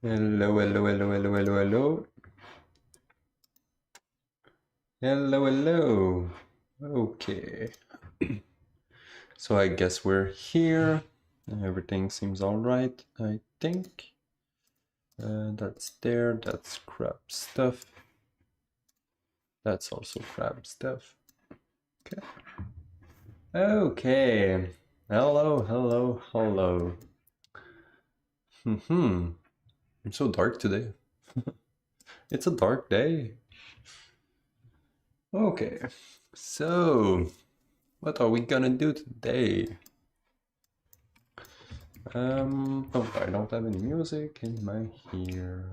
Hello, hello, hello, hello, hello, hello. Hello, hello. Okay. So I guess we're here. Everything seems all right, I think. That's there. That's crab stuff. That's also crab stuff. Okay. Okay. Hello, hello, hello. I'm so dark today. It's a dark day. Okay. So, what are we gonna do today? Oh, I don't have any music in my ear.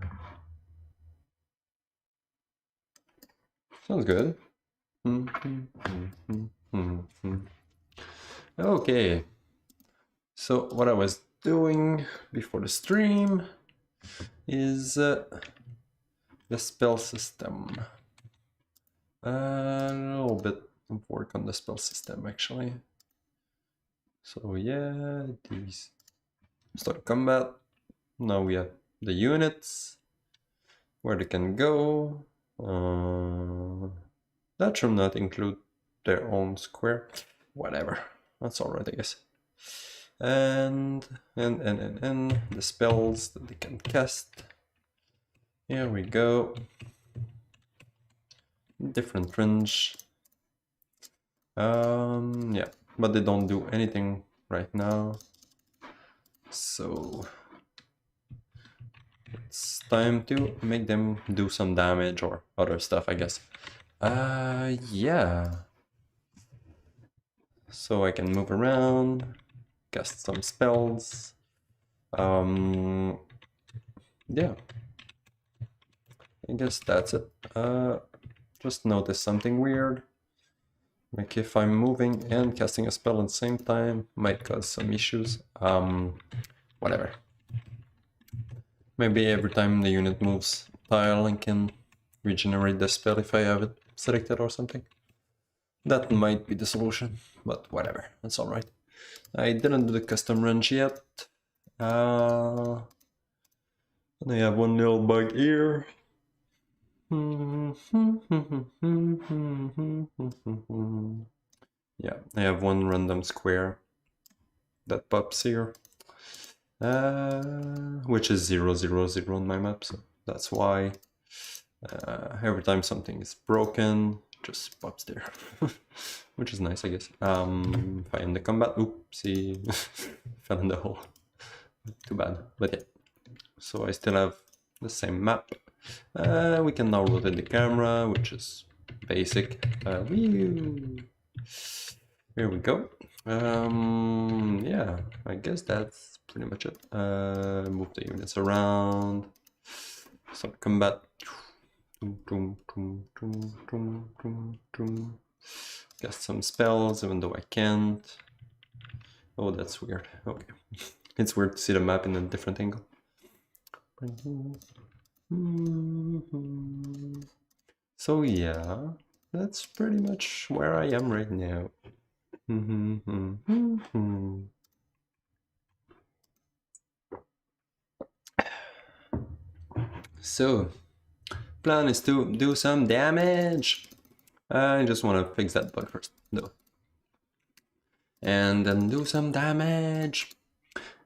Sounds good. Okay. So what I was doing before the stream is the spell system. A little bit of work on the spell system actually. So yeah, these start combat. Now we have the units, where they can go. That should not include their own square. Whatever. That's alright, I guess. And the spells that they can cast. Here we go. Different range. Yeah, but they don't do anything right now. So it's time to make them do some damage or other stuff, I guess. Yeah. So I can move around, cast some spells. Yeah. I guess that's it. Just noticed something weird. Like if I'm moving and casting a spell at the same time, might cause some issues. Whatever. Maybe every time the unit moves tile, I can regenerate the spell if I have it selected or something. That might be the solution, but whatever, that's alright. I didn't do the custom range yet. And I have one little bug here. Yeah, I have one random square that pops here, which is 0, 0, 0 on my map, so that's why every time something is broken, it just pops there, which is nice, I guess. If I end the combat, oopsie, fell in the hole, too bad, but yeah. So I still have the same map. We can now rotate the camera, which is basic. Here we go. Yeah, I guess that's pretty much it. Move the units around. Start combat. Cast some spells, even though I can't. Oh, that's weird. Okay. It's weird to see the map in a different angle. So yeah, that's pretty much where I am right now. So, plan is to do some damage. I just want to fix that bug first, though. And then do some damage.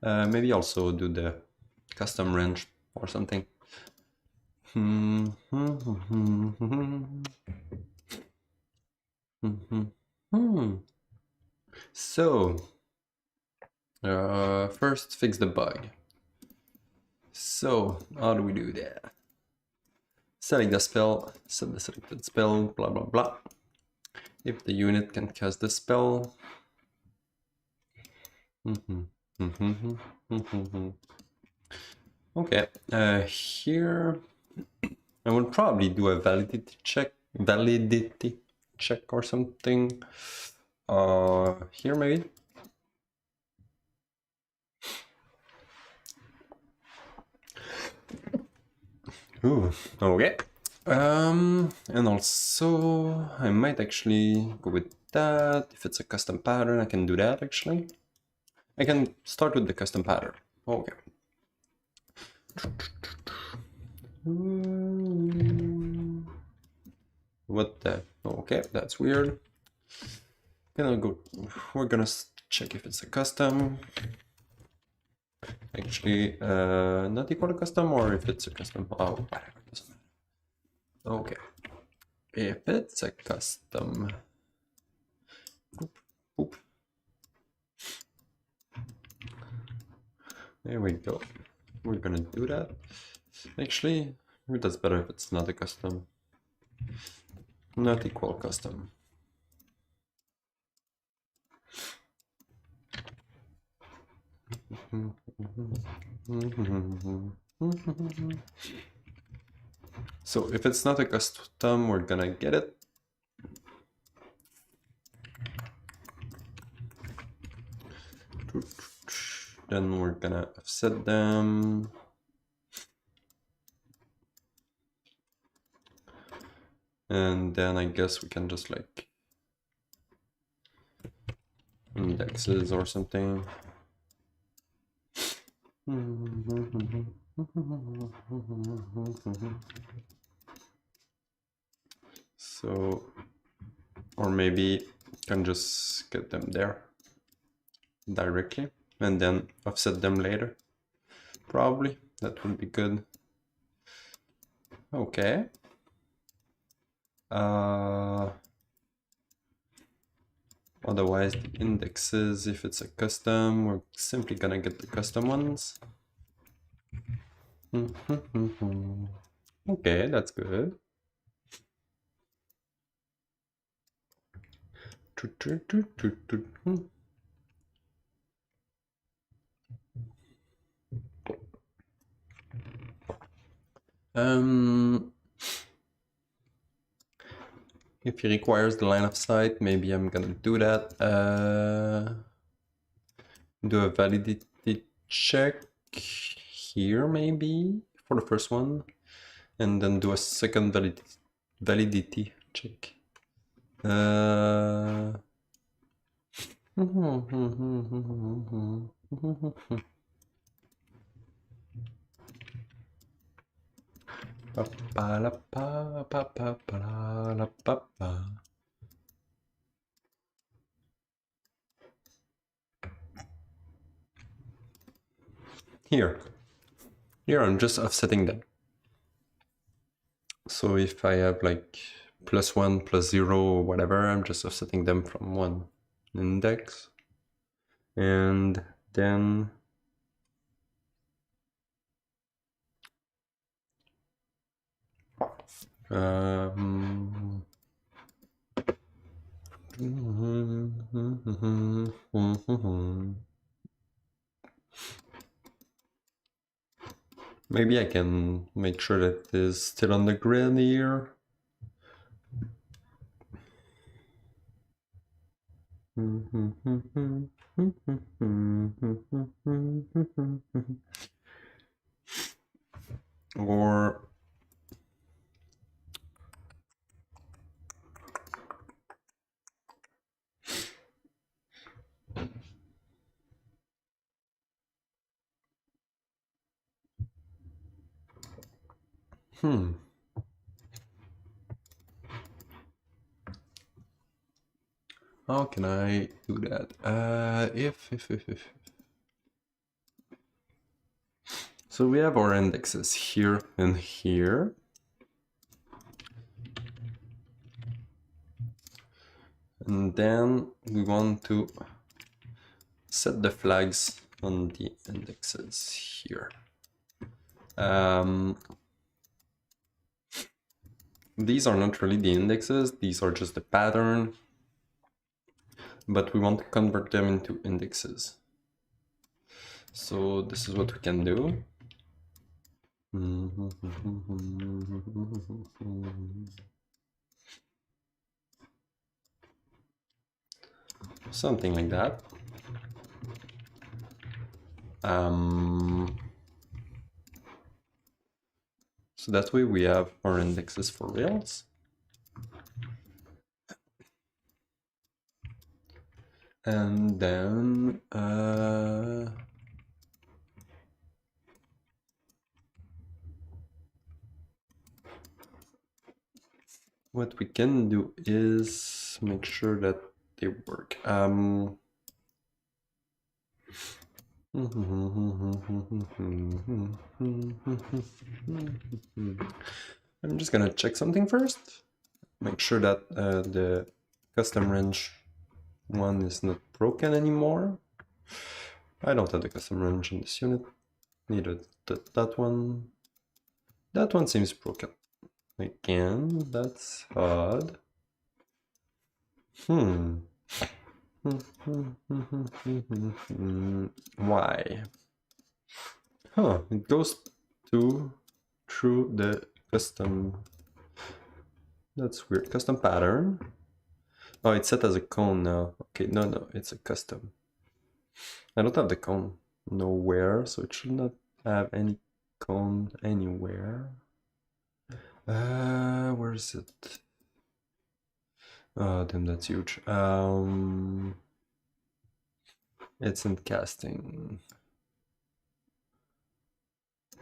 Maybe also do the custom range or something. So, first fix the bug. So, how do we do that? Select the spell, set the selected spell, blah blah blah. If the unit can cast the spell. Okay, here I will probably do a validity check or something. Here maybe. Ooh, okay. And also I might actually go with that. If it's a custom pattern, I can do that actually. I can start with the custom pattern. Okay. What the? Okay, that's weird. Gonna go. We're gonna check if it's a custom. Actually, not equal to custom, or if it's a custom. Oh, whatever, doesn't matter. Okay, if it's a custom. Boop, boop. There we go. We're gonna do that. Actually, maybe that's better if it's not a custom. Not equal custom. So if it's not a custom, we're gonna get it. Then we're gonna offset them. And then I guess we can just like indexes or something. So, or maybe can just get them there directly and then offset them later. Probably that would be good. Okay. Otherwise, the indexes, if it's a custom, we're simply gonna get the custom ones. Okay, that's good. If he requires the line of sight, maybe I'm gonna do that. Do a validity check here, maybe, for the first one. And then do a second validity check. Here I'm just offsetting them. So if I have like +1, +0, or whatever, I'm just offsetting them from one index. And then maybe I can make sure that it is still on the grid here. Or how can I do that? If so we have our indexes here and here. And then we want to set the flags on the indexes here. These are not really the indexes, these are just the pattern, but we want to convert them into indexes. So this is what we can do. Something like that. So that way we have our indexes for Rails. And then what we can do is make sure that they work. I'm just gonna check something first. Make sure that the custom range one is not broken anymore. I don't have the custom range in this unit. Neither that one. That one seems broken. Again, that's odd. Why? Huh, it goes through the custom. That's weird. Custom pattern. Oh, it's set as a cone now. Okay, no, it's a custom. I don't have the cone nowhere, so it should not have any cone anywhere. Where is it? Oh, damn, that's huge. It's in casting.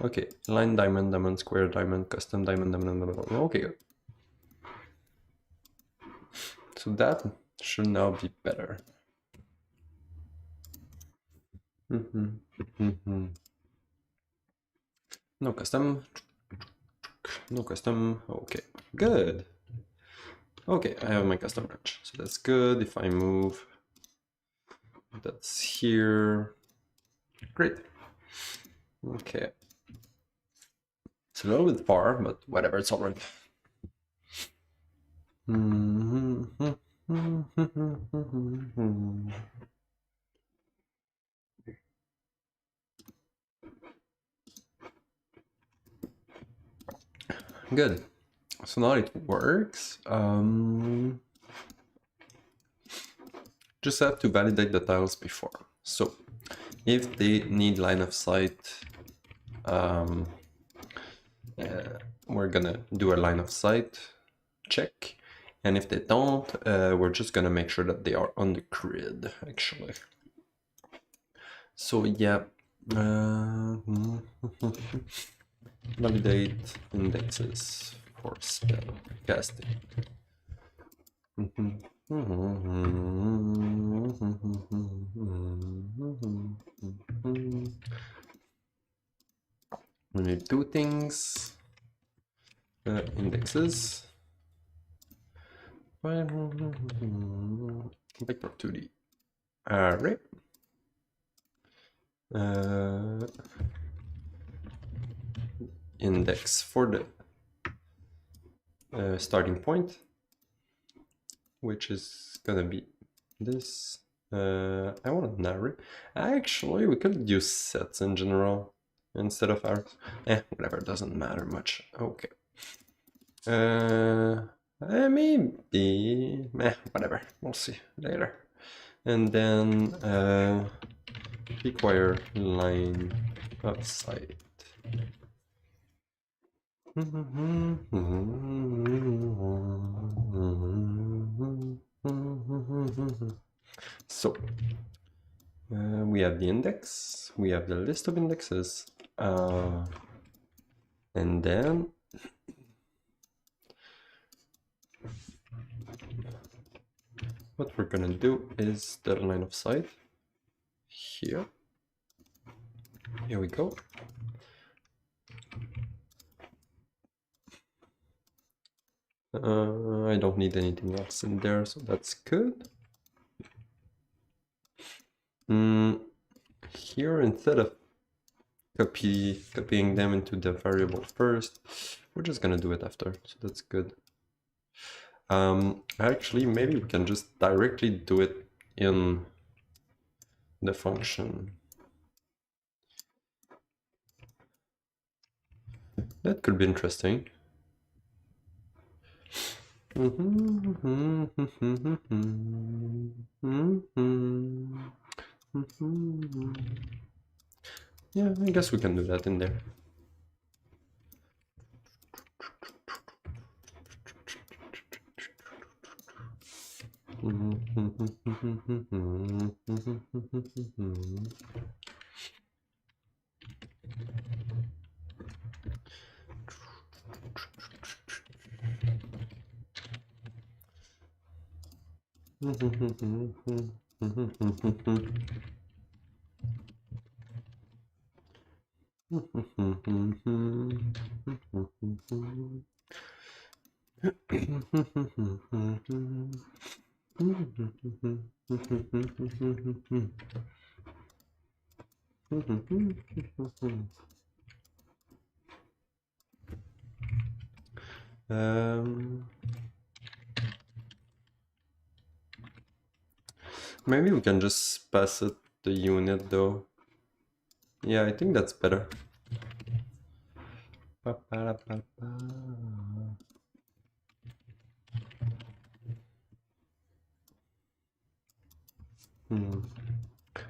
Okay, line diamond, diamond, square, diamond, custom diamond, diamond, blah, blah, blah. Okay, good. So that should now be better. No custom. No custom. Okay, good. Okay, I have my custom range, so that's good. If I move, that's here. Great. Okay. It's a little bit far, but whatever, it's all right. Good. So now it works. Just have to validate the tiles before. So if they need line of sight, we're gonna do a line of sight check. And if they don't, we're just gonna make sure that they are on the grid, actually. So yeah, validate indexes for spell casting. We need two things. Indexes. Vector 2D array. Index for the starting point, which is gonna be this. I want an array. Actually, we could use sets in general instead of arrows. Whatever, doesn't matter much. Okay. Maybe. Whatever. We'll see later. And then require line of sight. So we have the index, we have the list of indexes, and then what we're gonna do is the line of sight here. Here we go. I don't need anything else in there, so that's good. Here, instead of copying them into the variable first, we're just gonna do it after, so that's good. Actually, maybe we can just directly do it in the function. That could be interesting. Yeah, I guess we can do that in there. Maybe we can just pass it the unit though. Yeah, I think that's better.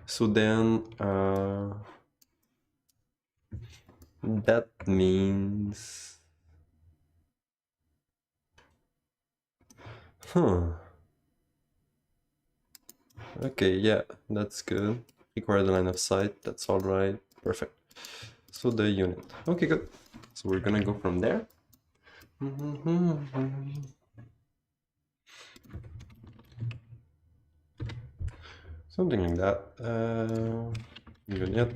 So then that means, okay, yeah, that's good. Require the line of sight, that's all right, perfect. So the unit, okay, good. So we're gonna go from there. Something like that. Unit.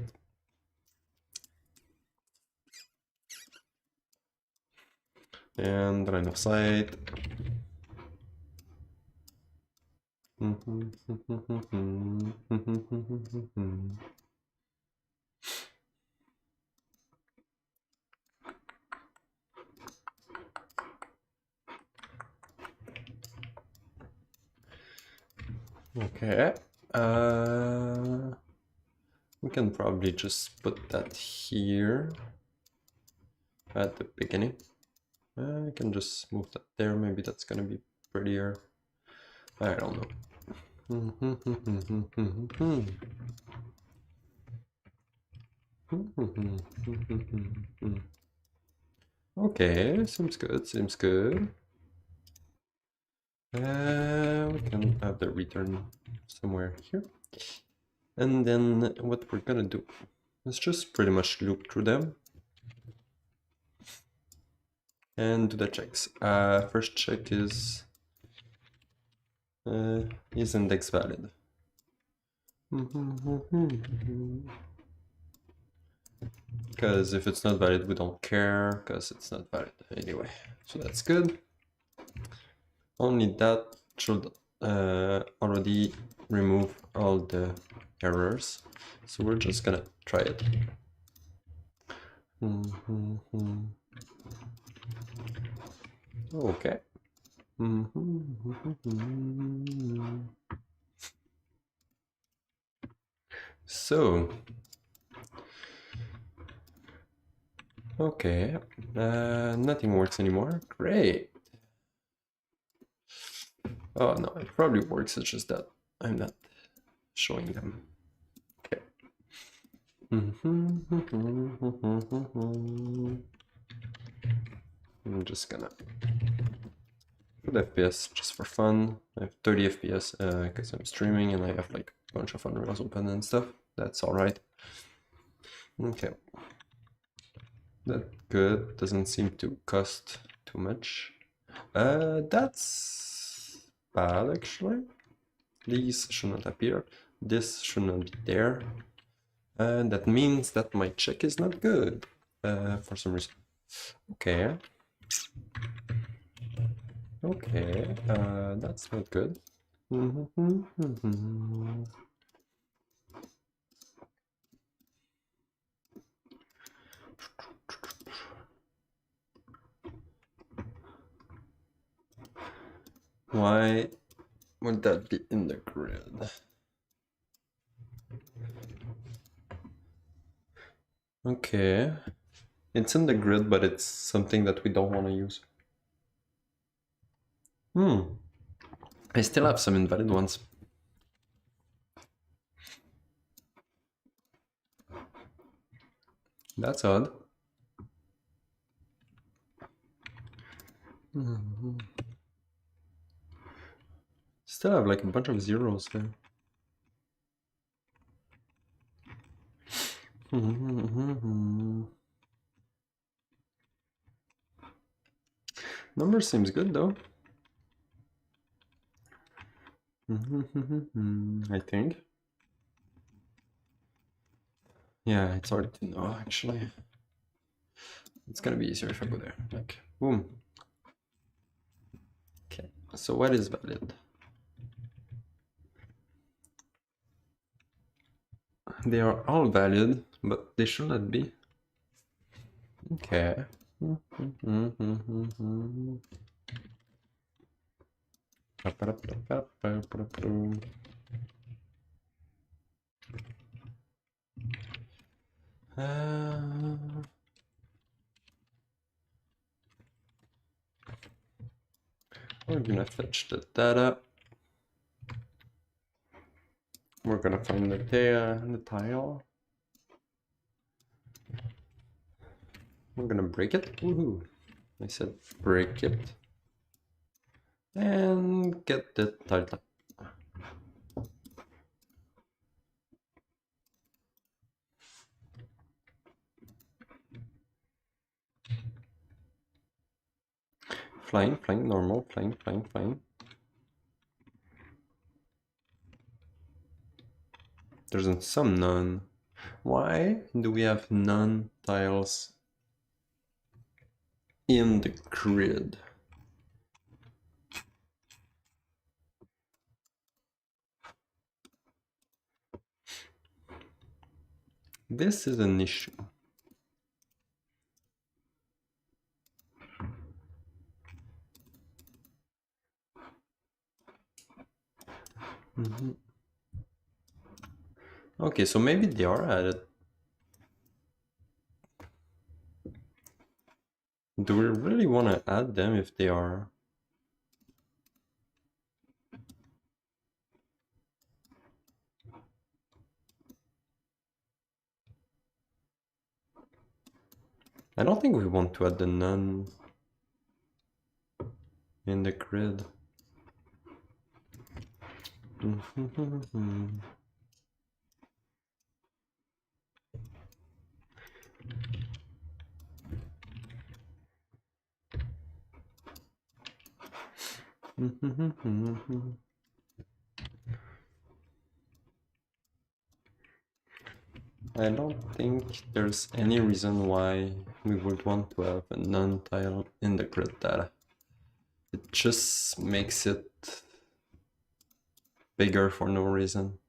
And line of sight. Okay. We can probably just put that here at the beginning. I can just move that there. Maybe that's gonna be prettier. I don't know. Okay, seems good, seems good. We can have the return somewhere here. And then what we're gonna do is just pretty much loop through them and do the checks. First check is index valid? Because if it's not valid, we don't care, because it's not valid anyway. So that's good. Only that should already remove all the errors. So we're just gonna try it. Okay. So, okay, nothing works anymore. Great. Oh no, it probably works. It's just that I'm not showing them. Okay. I'm just gonna put FPS just for fun. I have 30 FPS because I'm streaming and I have like a bunch of Unreals open and stuff. That's all right. Okay. That good. Doesn't seem to cost too much. That's bad actually. These should not appear. This should not be there. And that means that my check is not good for some reason. Okay. Okay, that's not good. Why would that be in the grid? Okay, it's in the grid, but it's something that we don't want to use. I still have some invalid ones. That's odd. Still have like a bunch of zeros there. Number seems good though. I think. Yeah, it's hard to know actually. It's gonna be easier if I go there. Like, boom. Okay, so what is valid? They are all valid, but they should not be. Okay. We're gonna fetch the data. We're gonna find the tile. We're gonna break it. Woohoo! I said break it. And get the tile. Flying, flying, normal, flying, flying, flying. There's some none. Why do we have none tiles in the grid? This is an issue. Okay, so maybe they are added. Do we really want to add them if they are? I don't think we want to add the none in the grid. I don't think there's any reason why we would want to have a none tile in the grid data. It just makes it bigger for no reason.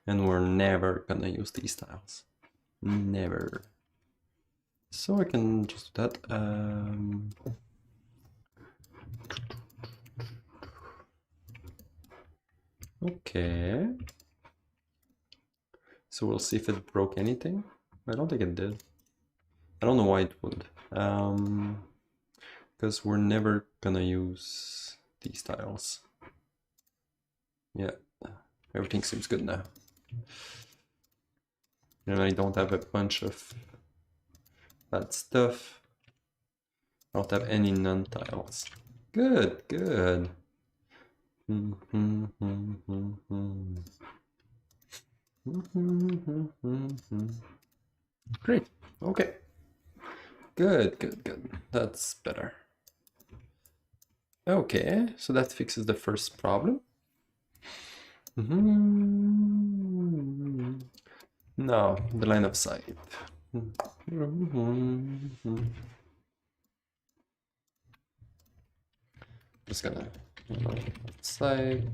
And we're never gonna use these tiles. Never. So I can just do that. Okay. So we'll see if it broke anything. I don't think it did. I don't know why it would. Because we're never gonna use these tiles. Yeah, everything seems good now. And I don't have a bunch of bad stuff. I don't have any none tiles. Good, good. Great, okay. Good, good, good. That's better. Okay, so that fixes the first problem. Now, the line of sight. Just gonna side.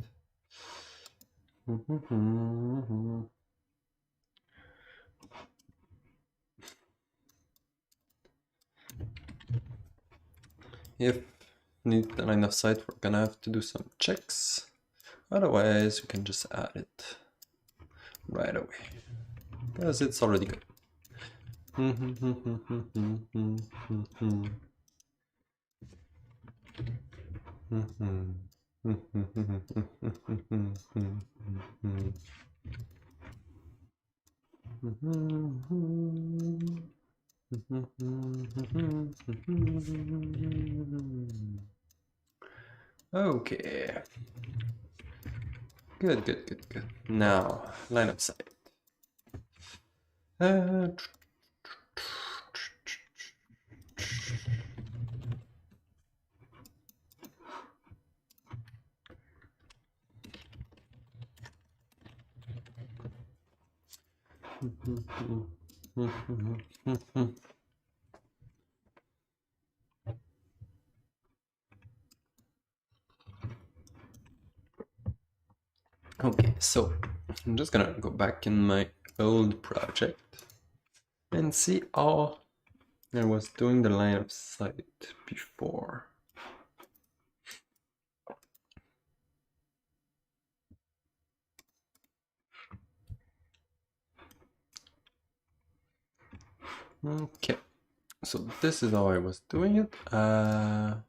If need the line of sight, we're gonna have to do some checks. Otherwise, we can just add it right away, because it's already good. Okay. Good, good, good, good. Now, line of sight. Okay, so I'm just gonna go back in my old project and see how I was doing the line of sight before. Okay, so this is how I was doing it. Actually,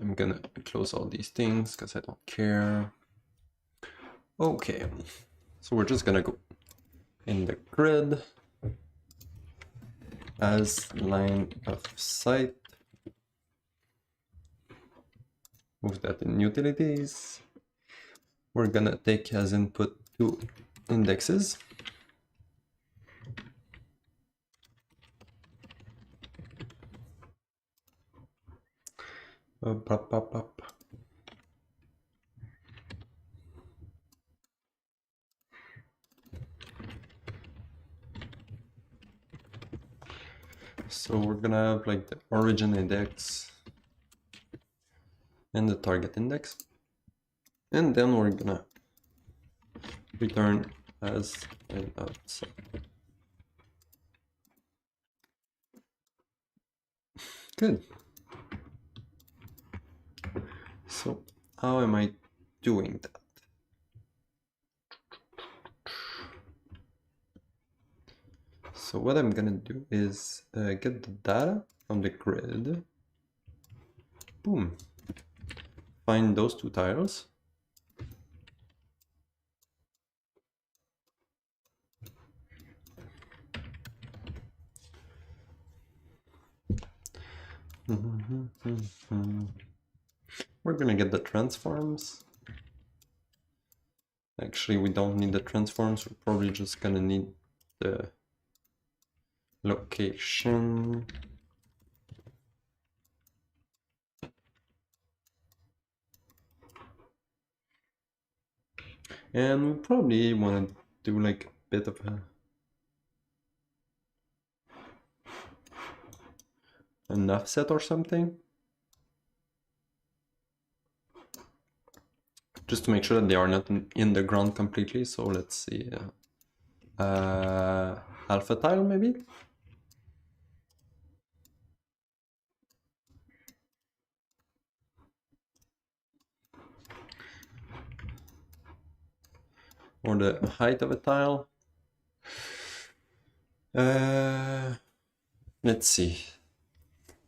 I'm gonna close all these things because I don't care. Okay, so we're just gonna go in the grid as line of sight. Move that in utilities. We're gonna take as input two indexes. Up. So we're gonna have like the origin index and the target index, and then we're gonna return as an outside. Good. So how am I doing that? So what I'm gonna do is get the data from the grid. Boom. Find those two tiles. We're gonna get the transforms. Actually, we don't need the transforms. We're probably just gonna need the location. And we probably want to do like a bit of an offset or something. Just to make sure that they are not in the ground completely. So let's see. Alpha tile maybe? Or the height of a tile. Let's see.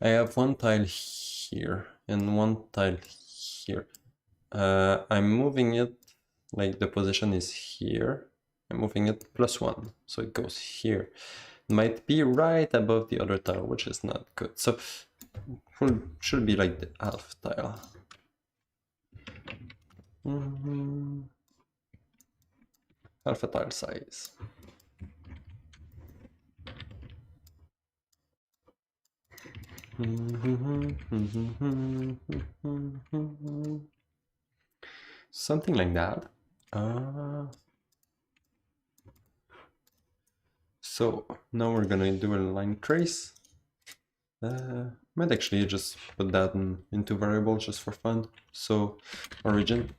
I have one tile here and one tile here. I'm moving it like the position is here. I'm moving it +1, so it goes here. It might be right above the other tile, which is not good. So it should be like the alpha tile. Alpha tile size. Something like that. So now we're gonna do a line trace. Might actually just put that into variables just for fun. So origin,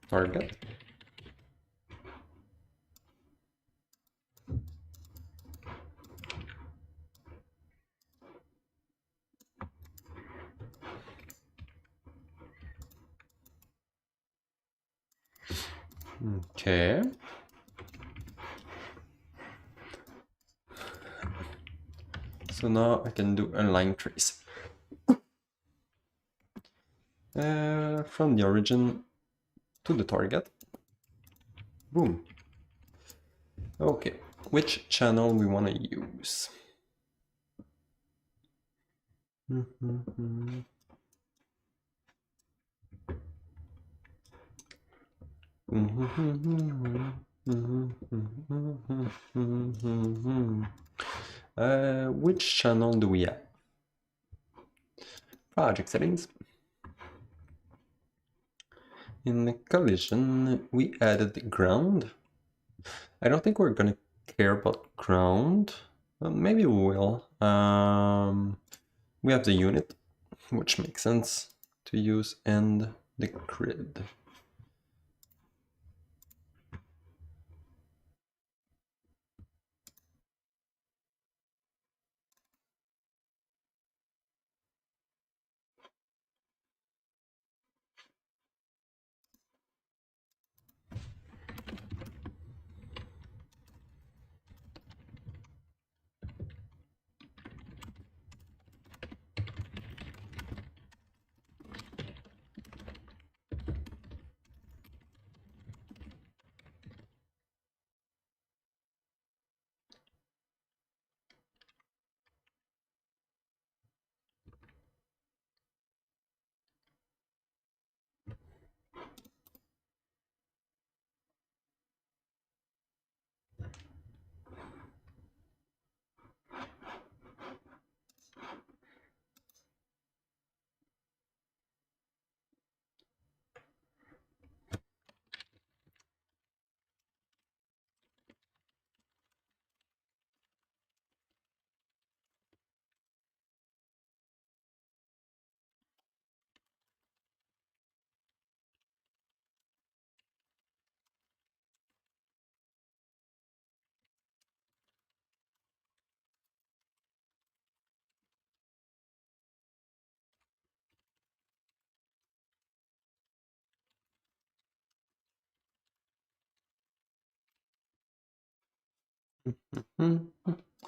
target. Okay. So now I can do a line trace. From the origin to the target. Boom. Okay, which channel we want to use? Which channel do we have? Project settings. In the collision, we added ground. I don't think we're gonna care about ground. Maybe we will. We have the unit, which makes sense to use, and the grid.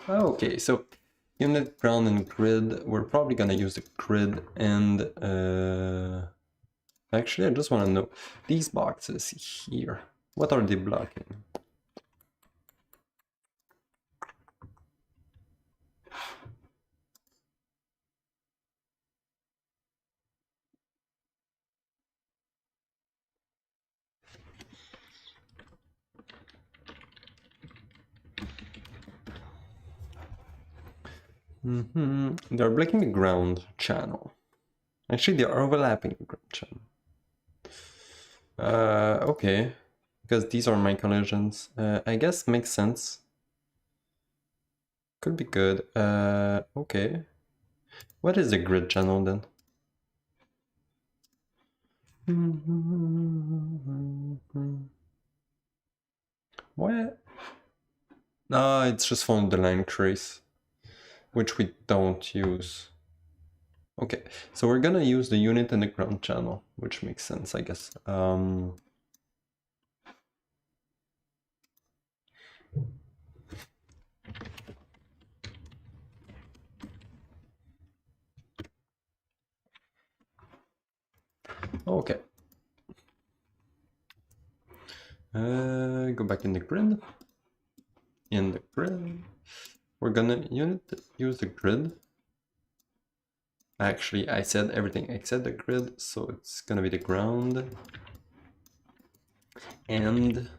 Okay, so unit, ground, and grid. We're probably gonna use the grid, and actually, I just want to know these boxes here. What are they blocking? They're blocking the ground channel. Actually, they're overlapping the ground channel. Okay, because these are my collisions. I guess makes sense. Could be good. Okay. What is the grid channel then? What? No, it's just following the line trace, which we don't use. Okay, so we're gonna use the unit and the ground channel, which makes sense, I guess. Okay. Go back in the grid. In the grid, we're gonna use the grid. Actually, I said everything except the grid, so it's gonna be the ground. And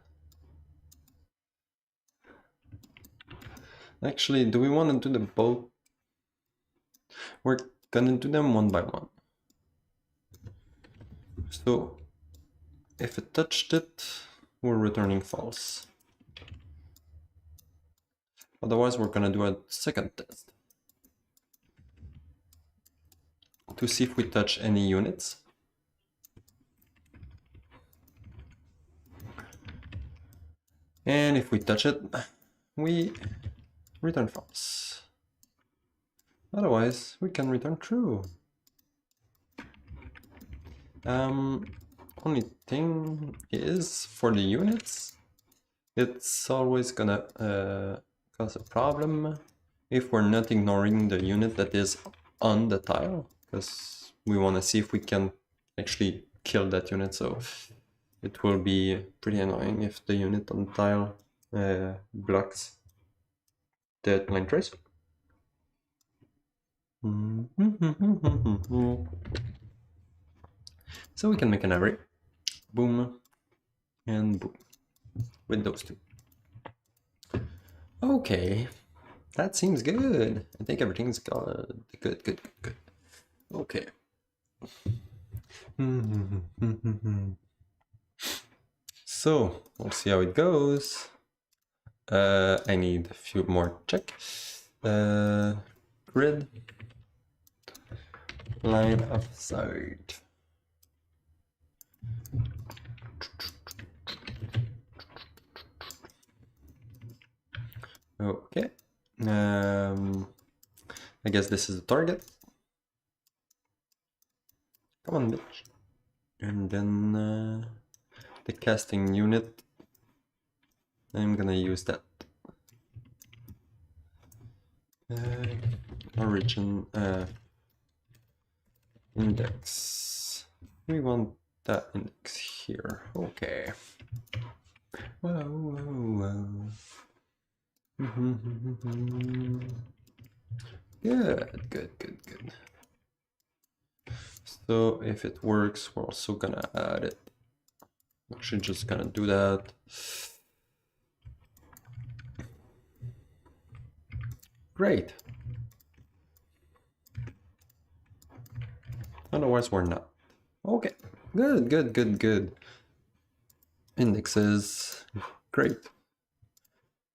actually, do we want to do the both? We're gonna do them one by one. So if it touched it, we're returning false. Otherwise, we're gonna do a second test to see if we touch any units. And if we touch it, we return false. Otherwise, we can return true. Only thing is, for the units, it's always gonna cause a problem if we're not ignoring the unit that is on the tile, because we want to see if we can actually kill that unit, so it will be pretty annoying if the unit on the tile blocks the line trace. So we can make an array, boom, and boom, with those two. Okay, that seems good. I think everything's good. Good. Okay. So, we'll see how it goes. I need a few more check. Grid. Line of sight. Okay. I guess this is the target. Come on, bitch. And then the casting unit. I'm gonna use that. Origin index. We want that index here. Okay. Whoa, whoa, whoa. Good. So if it works, we're also gonna add it. Actually, just gonna do that. Great. Otherwise, we're not. Okay. Good. Indexes. Great.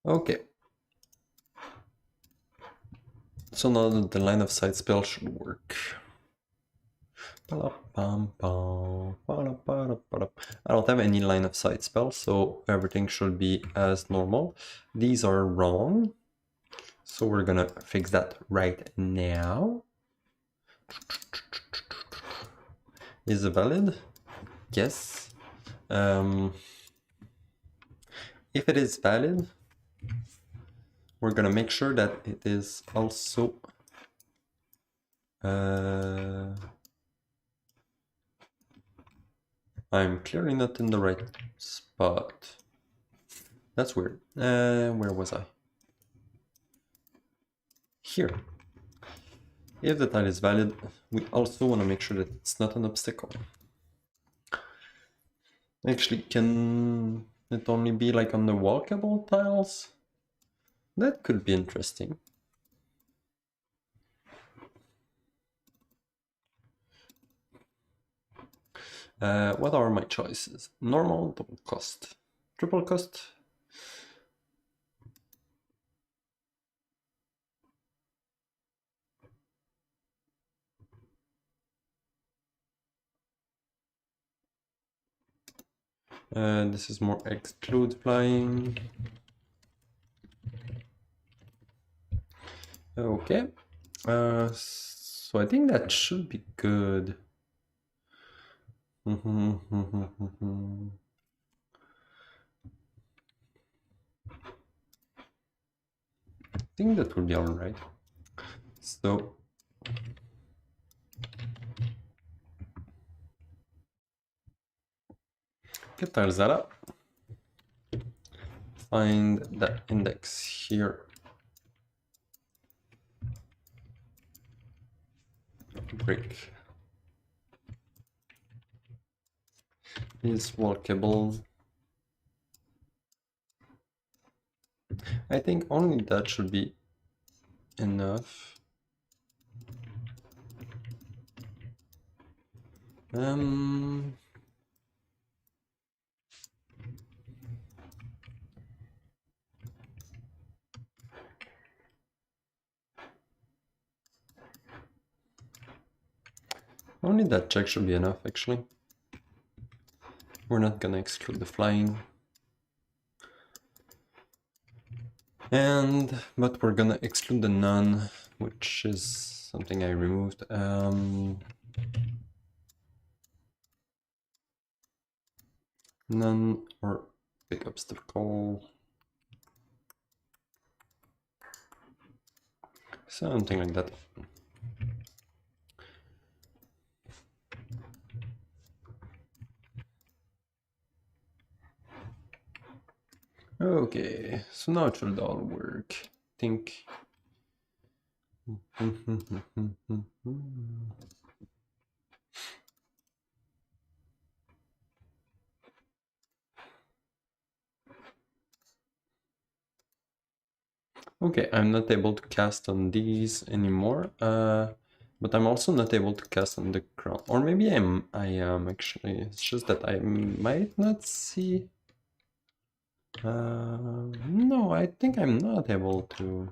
Okay. So now the line of sight spell should work. I don't have any line of sight spell, so everything should be as normal. These are wrong, so we're gonna fix that right now. Is it valid? Yes. If it is valid, we're gonna make sure that it is also I'm clearly not in the right spot. That's weird. Where was I? Here. If the tile is valid, we also want to make sure that it's not an obstacle. Actually, can it only be like on the walkable tiles? That could be interesting. What are my choices? Normal, double cost, triple cost. This is more exclude flying. Okay. So I think that should be good. I think that will be all right. So get tiles up. Find the index here. Brick is walkable. I think only that should be enough. Only that check should be enough, actually. We're not gonna exclude the flying. But we're gonna exclude the none, which is something I removed. None or big obstacle. Something like that. Okay, so now it should all work. I think. Okay, I'm not able to cast on these anymore, but I'm also not able to cast on the crown. Or maybe I am actually. It's just that I might not see. No, I think I'm not able to.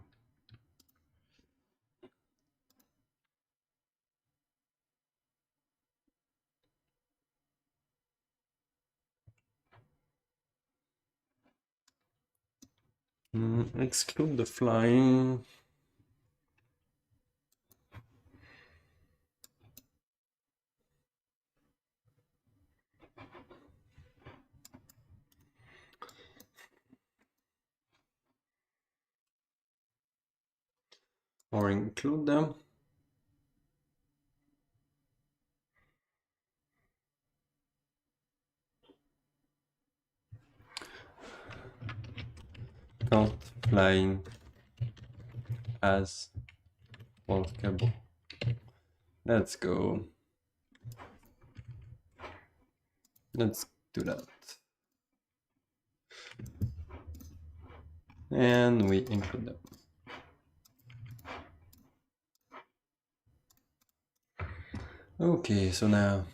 Exclude the flying. Or include them. Count flying as walkable. Let's go. Let's do that. And we include them. Okay, so now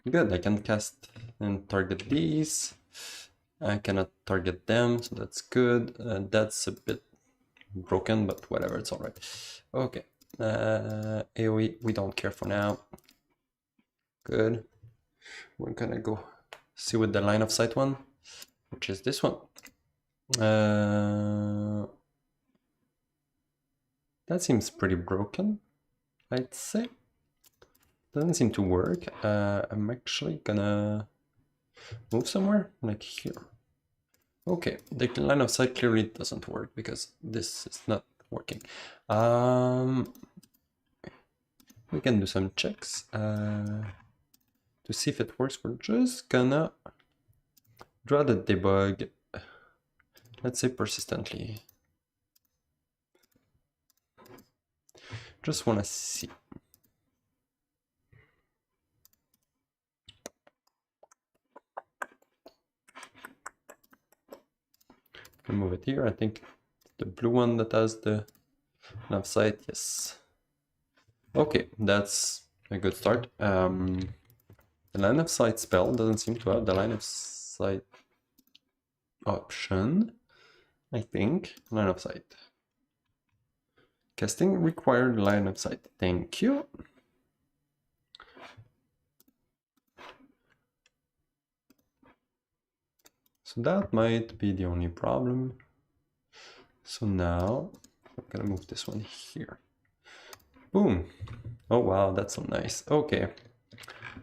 good, I can cast and target these. I cannot target them, so that's good. That's a bit broken, but whatever, it's alright. Okay, AoE, we don't care for now. Good. We're gonna go see with the line of sight one, which is this one. That seems pretty broken, I'd say. Doesn't seem to work. I'm actually gonna move somewhere, like here. Okay, the line of sight clearly doesn't work because this is not working. We can do some checks to see if it works. We're just gonna draw the debug, let's say persistently. Just wanna see. Move it here. I think the blue one that has the line of sight, yes. Okay, that's a good start. The line of sight spell doesn't seem to have the line of sight option, I think. Line of sight. Casting required line of sight. Thank you. So that might be the only problem. So now I'm gonna move this one here. Boom. Oh wow, that's so nice. Okay.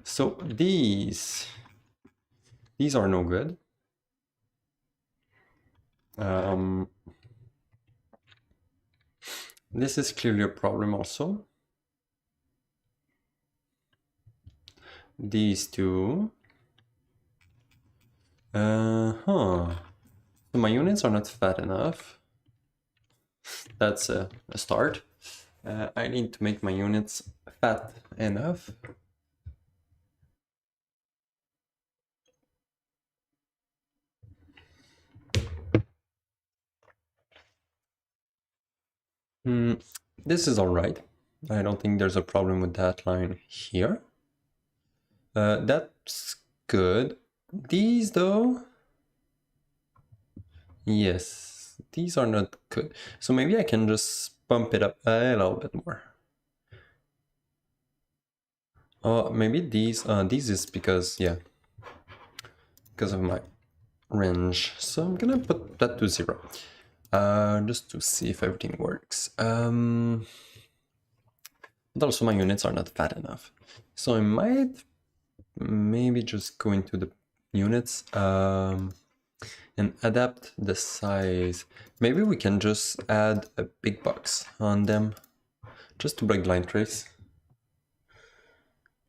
So these are no good. This is clearly a problem also. These two. So my units are not fat enough. That's a start. I need to make my units fat enough. This is all right. I don't think there's a problem with that line here. That's good. These though, yes, these are not good. So maybe I can just bump it up a little bit more. Oh, maybe these is because, yeah, because of my range. So I'm gonna put that to 0. Just to see if everything works. But also my units are not fat enough. So I might maybe just go into the units and adapt the size. Maybe we can just add a big box on them just to break line trace.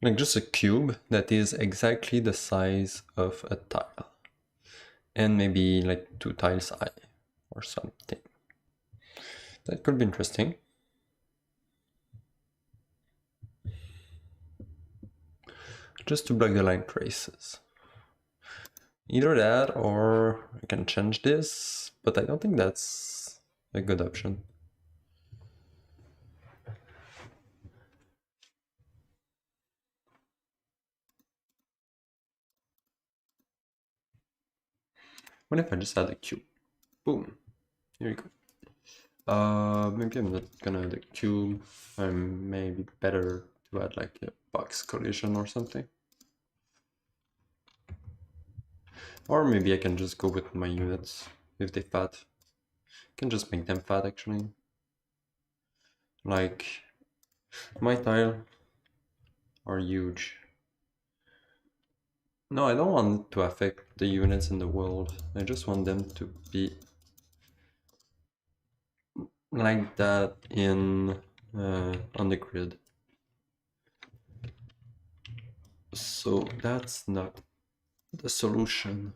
Like just a cube that is exactly the size of a tile. And maybe like 2 tiles high or something. That could be interesting. Just to block the line traces. Either that or I can change this, but I don't think that's a good option. What if I just add a cube? Boom. Here you go. Maybe I'm not gonna add a cube. Maybe better to add like a box collision or something. Or maybe I can just go with my units if they fat. I can just make them fat actually. Like my tile are huge. No, I don't want it to affect the units in the world. I just want them to be like that in on the grid. So that's not the solution.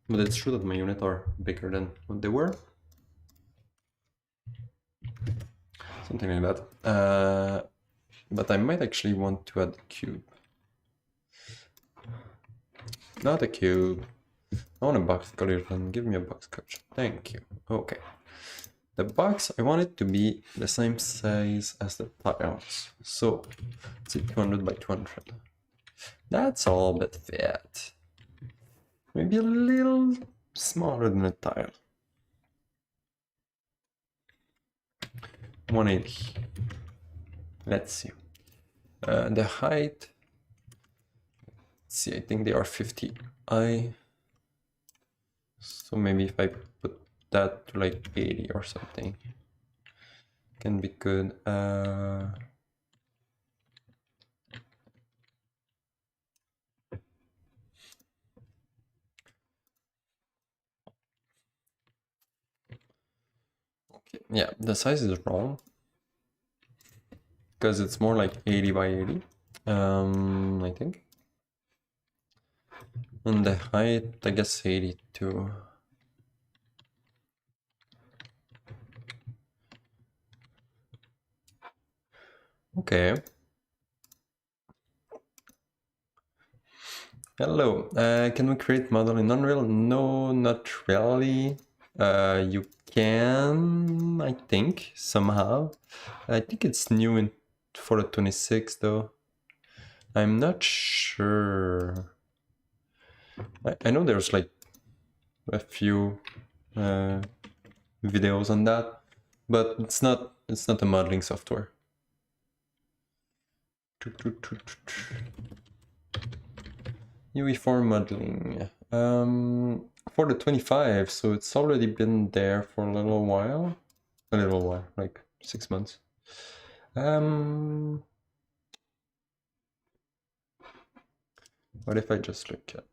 But it's true that my units are bigger than what they were. Something like that. But I might actually want to add a cube. Not a cube. I want a box collision. Give me a box collision. Thank you. Okay. The box, I want it to be the same size as the tiles. So, let's say 200 by 200. That's all but fat. Maybe a little smaller than a tile. 180. Let's see. The height. Let's see, I think they are 50i. So maybe if I put that to like 80 or something, can be good. Okay, yeah, the size is wrong because it's more like 80 by 80, I think. And the height, I guess 82. Okay. Hello. Can we create model in Unreal? No, not really. You can, I think, somehow. I think it's new for the 26 though. I'm not sure. I know there's like a few videos on that, but it's not a modeling software. UE4 modeling. For the 25, so it's already been there for a little while. Like 6 months. What if I just look at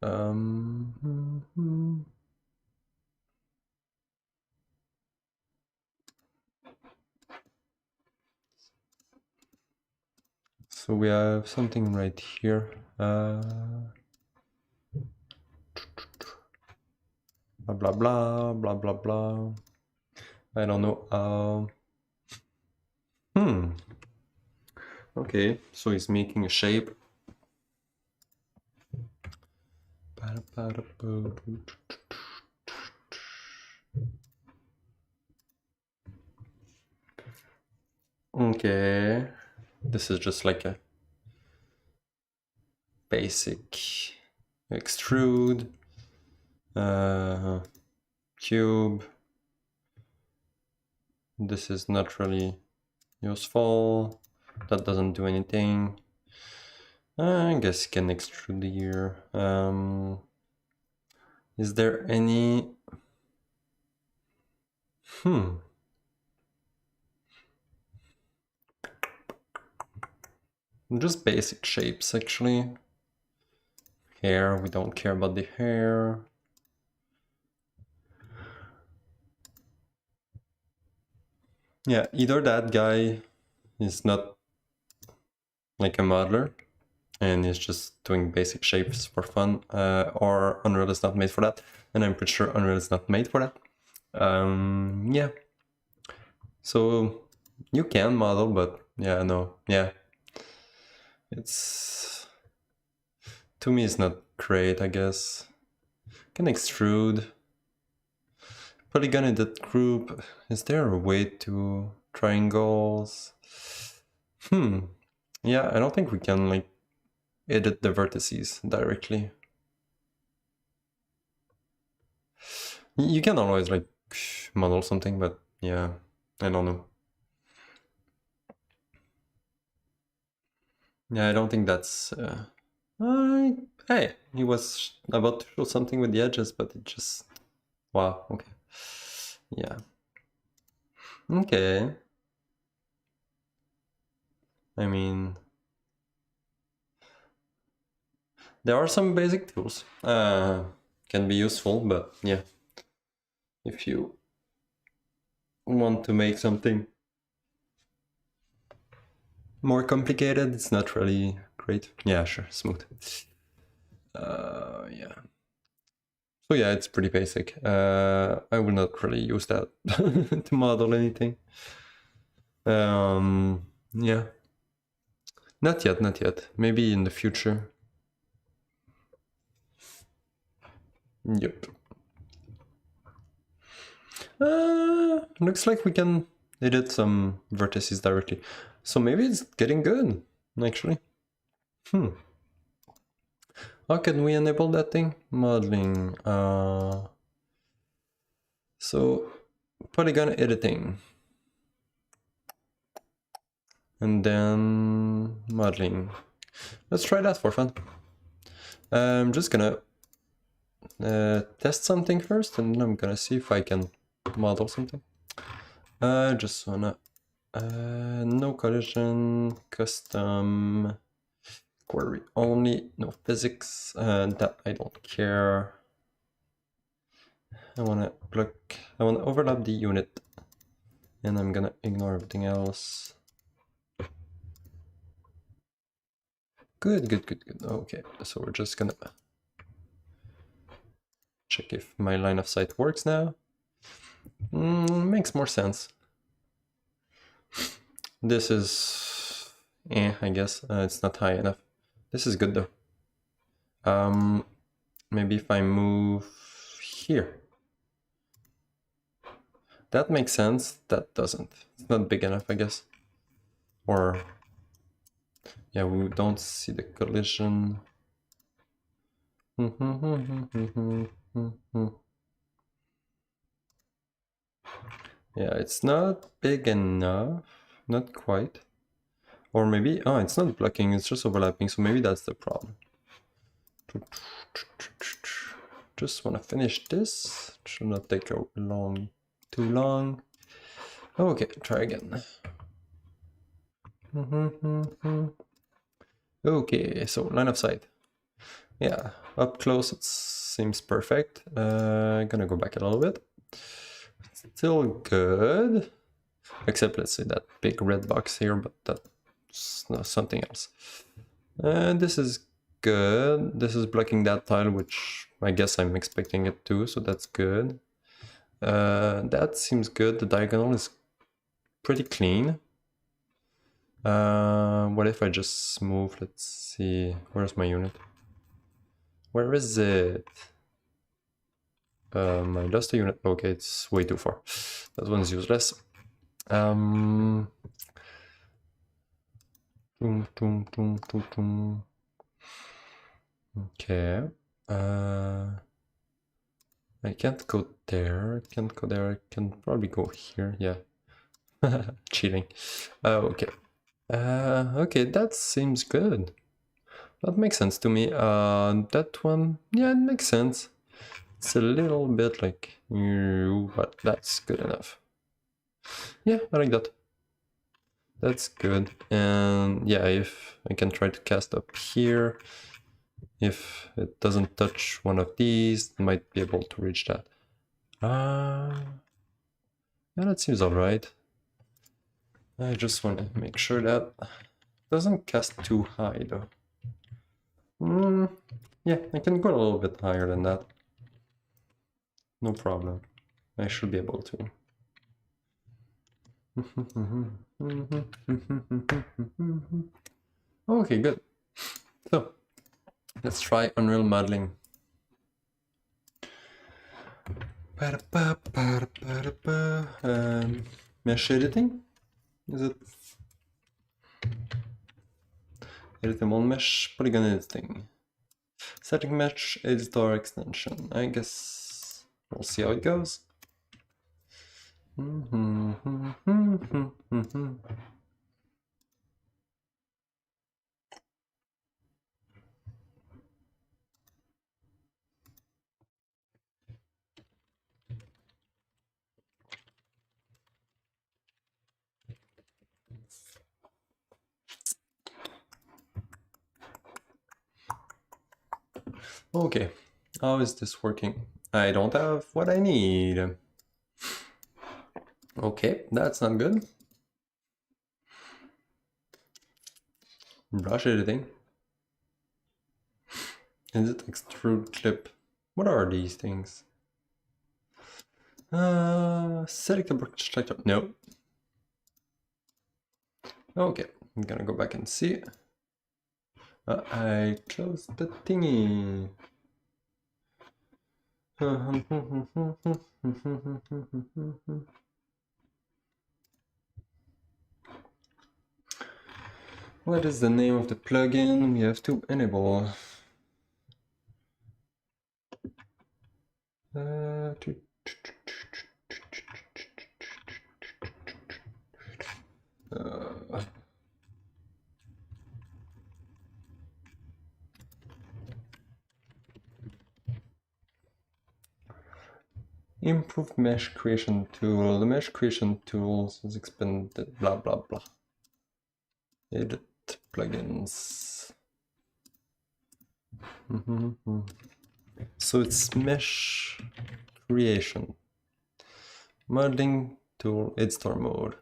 so we have something right here. Blah blah blah blah blah blah. I don't know. Okay, so he's making a shape. Okay, this is just like a basic extrude cube. This is not really useful. That doesn't do anything. I guess you can extrude here. Is there any... Just basic shapes, actually. Hair, we don't care about the hair. Yeah, either that guy is not like a modeler and is just doing basic shapes for fun, or Unreal is not made for that, and I'm pretty sure Unreal is not made for that. Yeah. So you can model, but yeah, no, yeah. It's... to me, it's not great, I guess. Can extrude. Polygon in that group. Is there a way to triangles? Yeah, I don't think we can like edit the vertices directly. You can always like model something, but yeah, I don't know. Yeah, I don't think that's... hey, he was about to show something with the edges, but it just... Wow, okay. Yeah. Okay. I mean... There are some basic tools. Can be useful, but yeah. If you want to make something more complicated, it's not really great. Yeah, sure, smooth. Yeah. So yeah, it's pretty basic. I will not really use that to model anything. Yeah. Not yet, not yet. Maybe in the future. Yep. Looks like we can edit some vertices directly. So maybe it's getting good, actually. How can we enable that thing? Modeling. So polygon editing. And then modeling. Let's try that for fun. I'm just gonna test something first, and then I'm gonna see if I can model something. Just wanna no collision, custom, query only, no physics, that I don't care. I wanna overlap the unit, and I'm gonna ignore everything else. Good, good, good, good. Okay, so we're just gonna check if my line of sight works now. Makes more sense. This is, I guess it's not high enough. This is good though. Maybe if I move here. That makes sense. That doesn't. It's not big enough, I guess. Or, yeah, we don't see the collision. Yeah, it's not big enough. Not quite. Or maybe, oh, it's not blocking, it's just overlapping, so maybe that's the problem. Just want to finish this. It should not take too long. Okay, try again. Okay, so line of sight. Yeah, up close it seems perfect. Gonna go back a little bit. Still good. Except let's say that big red box here, but that's something else. And this is good. This is blocking that tile, which I guess I'm expecting it to, so that's good. That seems good. The diagonal is pretty clean. What if I just move? Let's see. Where's my unit? Where is it? I lost a unit. Okay, it's way too far. That one's useless. Okay. I can't go there. I can't go there. I can probably go here. Yeah. Cheating. Okay. Okay, that seems good. That makes sense to me. That one, yeah, it makes sense. It's a little bit like you, but that's good enough. Yeah, I like that. That's good. And yeah, if I can try to cast up here, if it doesn't touch one of these, it might be able to reach that. Yeah, that seems alright. I just want to make sure that doesn't cast too high though. Yeah, I can go a little bit higher than that. No problem. I should be able to. Okay, good. So, let's try Unreal Modeling. Mesh editing? Is it? Editable mesh, polygon editing. Static mesh editor extension. I guess We'll see how it goes. Okay, how is this working? I don't have what I need. Okay, that's not good. Brush editing. Is it extrude clip? What are these things? Select a brush selector. No. Okay, I'm gonna go back and see. I closed the thingy. What is the name of the plugin we have to enable? Improved mesh creation tool. The mesh creation tools is expanded. Blah blah blah. Edit plugins. So it's mesh creation. Modeling tool, editor mode.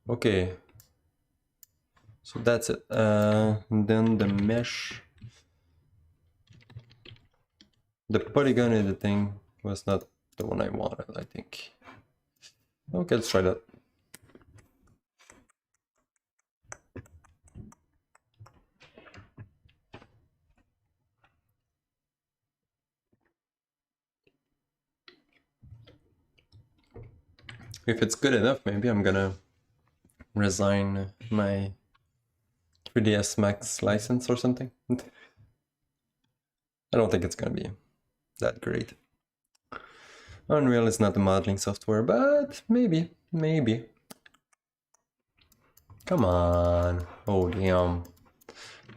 Okay. So that's it. And then the mesh. The polygon editing was not the one I wanted, I think. Okay, let's try that. If it's good enough, maybe I'm gonna resign my 3ds Max license or something. I don't think it's gonna be that great. Unreal is not a modeling software, but maybe. Come on. Oh, damn.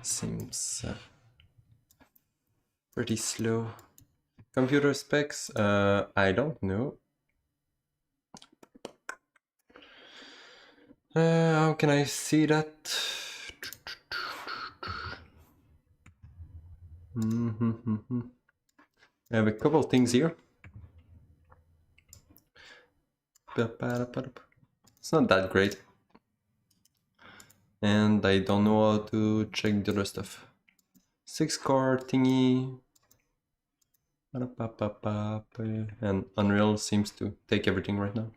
Seems pretty slow. Computer specs, I don't know. How can I see that? I have a couple of things here. It's not that great. And I don't know how to check the other stuff. 6-core thingy. And Unreal seems to take everything right now.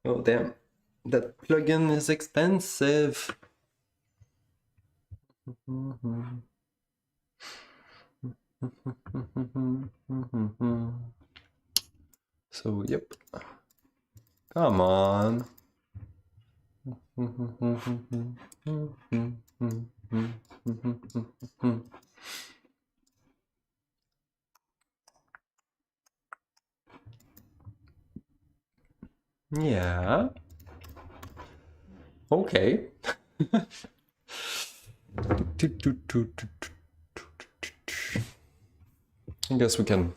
Oh damn, that plugin is expensive. So yep, come on. Yeah. Okay. I guess we can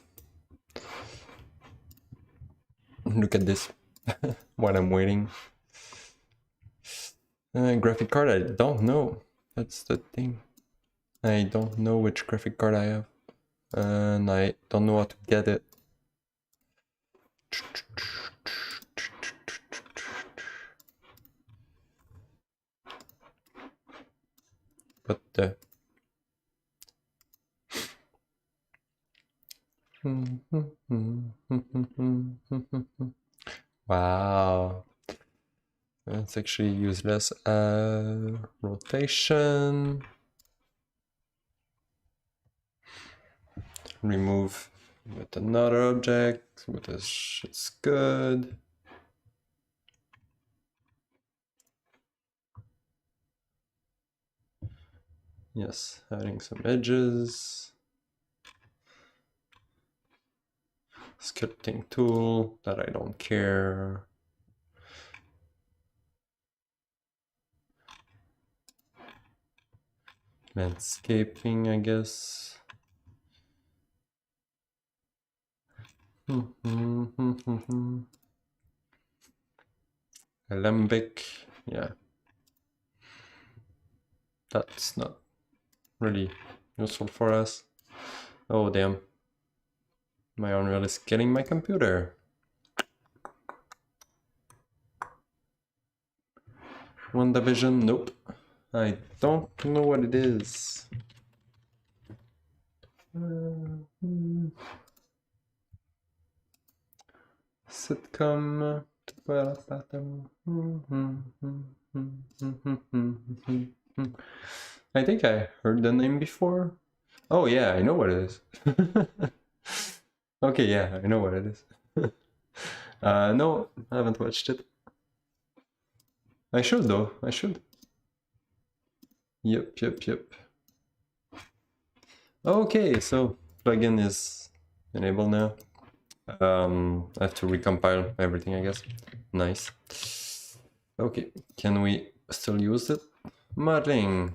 look at this while I'm waiting. Graphic card, I don't know. That's the thing. I don't know which graphic card I have. And I don't know how to get it. But wow, that's actually useless. Rotation. Remove with another object. With this, it's good. Yes, adding some edges. Sculpting tool, that I don't care. Landscaping, I guess. Alembic, yeah. That's not really useful for us. Oh damn. My Unreal is getting my computer. WandaVision, nope. I don't know what it is. Sitcom. I think I heard the name before. Oh yeah, I know what it is. Okay, yeah, I know what it is. No, I haven't watched it. I should though, I should. Yep. Okay, so plugin is enabled now. I have to recompile everything, I guess. Nice. Okay, can we still use it? Modeling.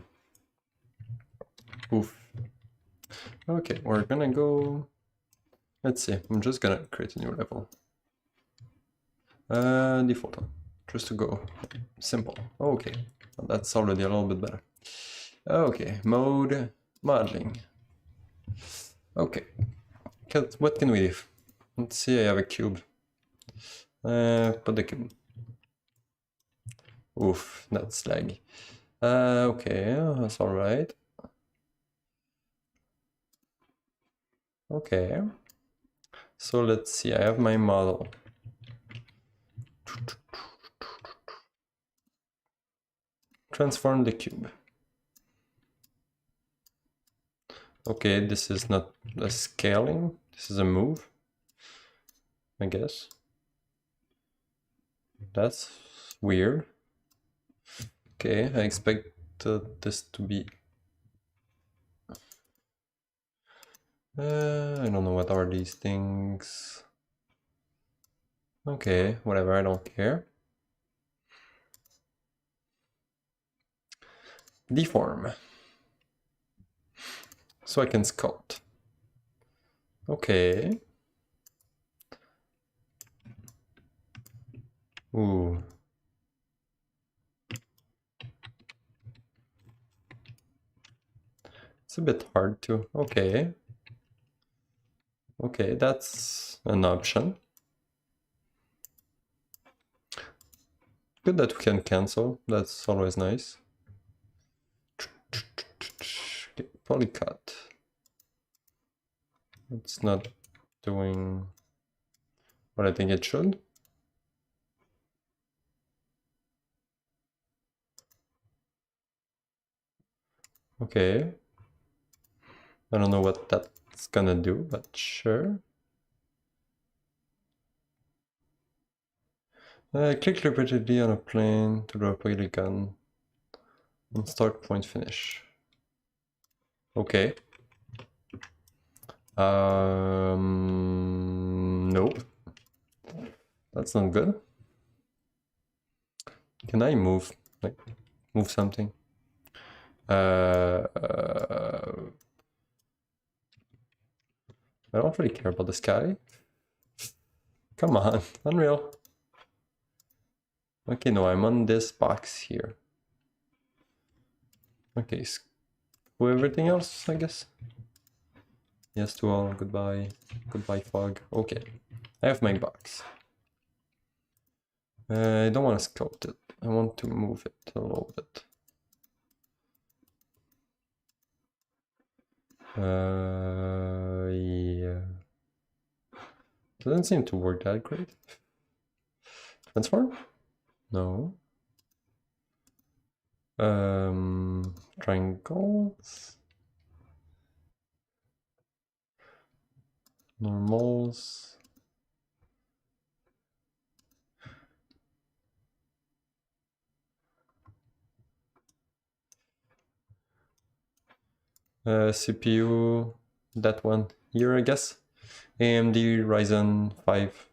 Oof. Okay, we're gonna go... Let's see, I'm just gonna create a new level. Default one, just to go simple. Okay, well, that's already a little bit better. Okay, mode, modeling. Okay, what can we do? Let's see, I have a cube. Put the cube. Oof, that's laggy. Okay, that's alright. Okay, so let's see, I have my model. Transform the cube. Okay, this is not a scaling, this is a move, I guess. That's weird. Okay, I expect this to be... I don't know what are these things. Okay, whatever, I don't care. Deform. So I can sculpt. Okay. Ooh. It's a bit hard to... Okay. Okay, that's an option. Good that we can cancel, that's always nice. Okay, polycut. It's not doing what I think it should. Okay. I don't know what that's gonna do, but sure. Click repeatedly on a plane to draw a polygon and start point finish. Okay. Nope. That's not good. Can I move? Like, move something? I don't really care about the sky. Come on, Unreal. Okay, no, I'm on this box here. Okay, screw everything else, I guess. Yes to all, goodbye. Goodbye, fog. Okay, I have my box. I don't want to sculpt it. I want to move it a little bit. Yeah. Doesn't seem to work that great. Transform? No. Triangles. Normals. CPU, that one here, I guess. AMD Ryzen 5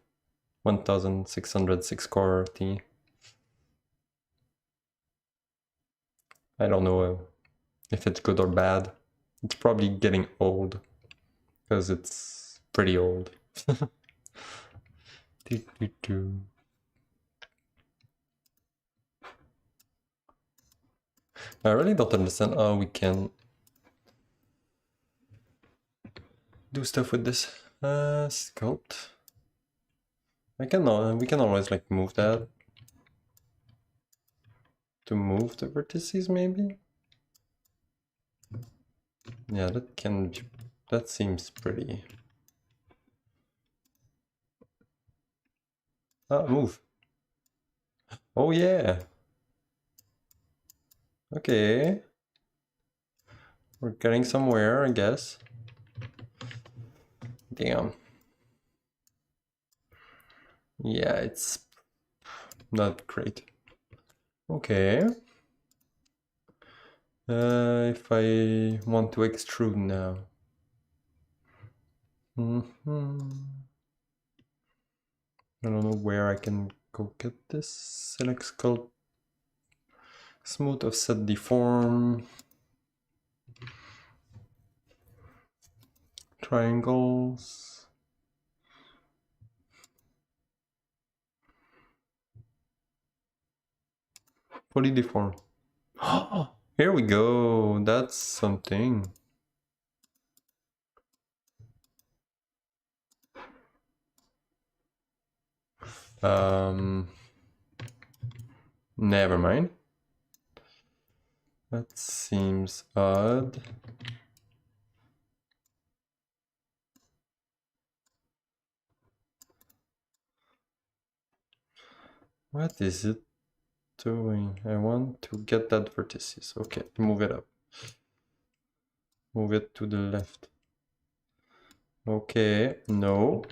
1606 core T. I don't know if it's good or bad. It's probably getting old because it's pretty old. I really don't understand how we can do stuff with this sculpt. We can always like move that to move the vertices maybe. Yeah, that seems pretty. Ah, move. Oh yeah. Okay. We're getting somewhere, I guess. Damn. Yeah, it's not great. Okay. If I want to extrude now. I don't know where I can go get this. Select sculpt. Smooth offset deform. Triangles. Poly deform. Here we go. That's something. Never mind. That seems odd. What is it doing? I want to get that vertices. Okay, move it up. Move it to the left. Okay, no.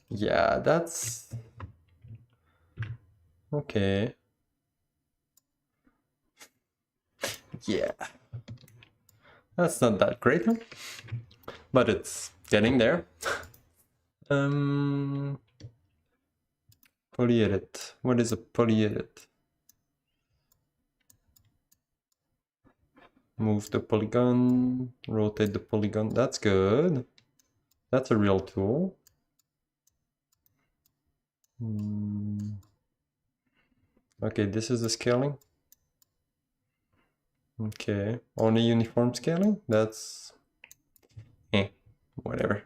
Yeah, that's... Okay. Yeah. That's not that great, huh? But it's getting there. Polyedit. What is a polyedit? Move the polygon, rotate the polygon. That's good. That's a real tool. Okay, this is the scaling. Okay, only uniform scaling? That's... whatever.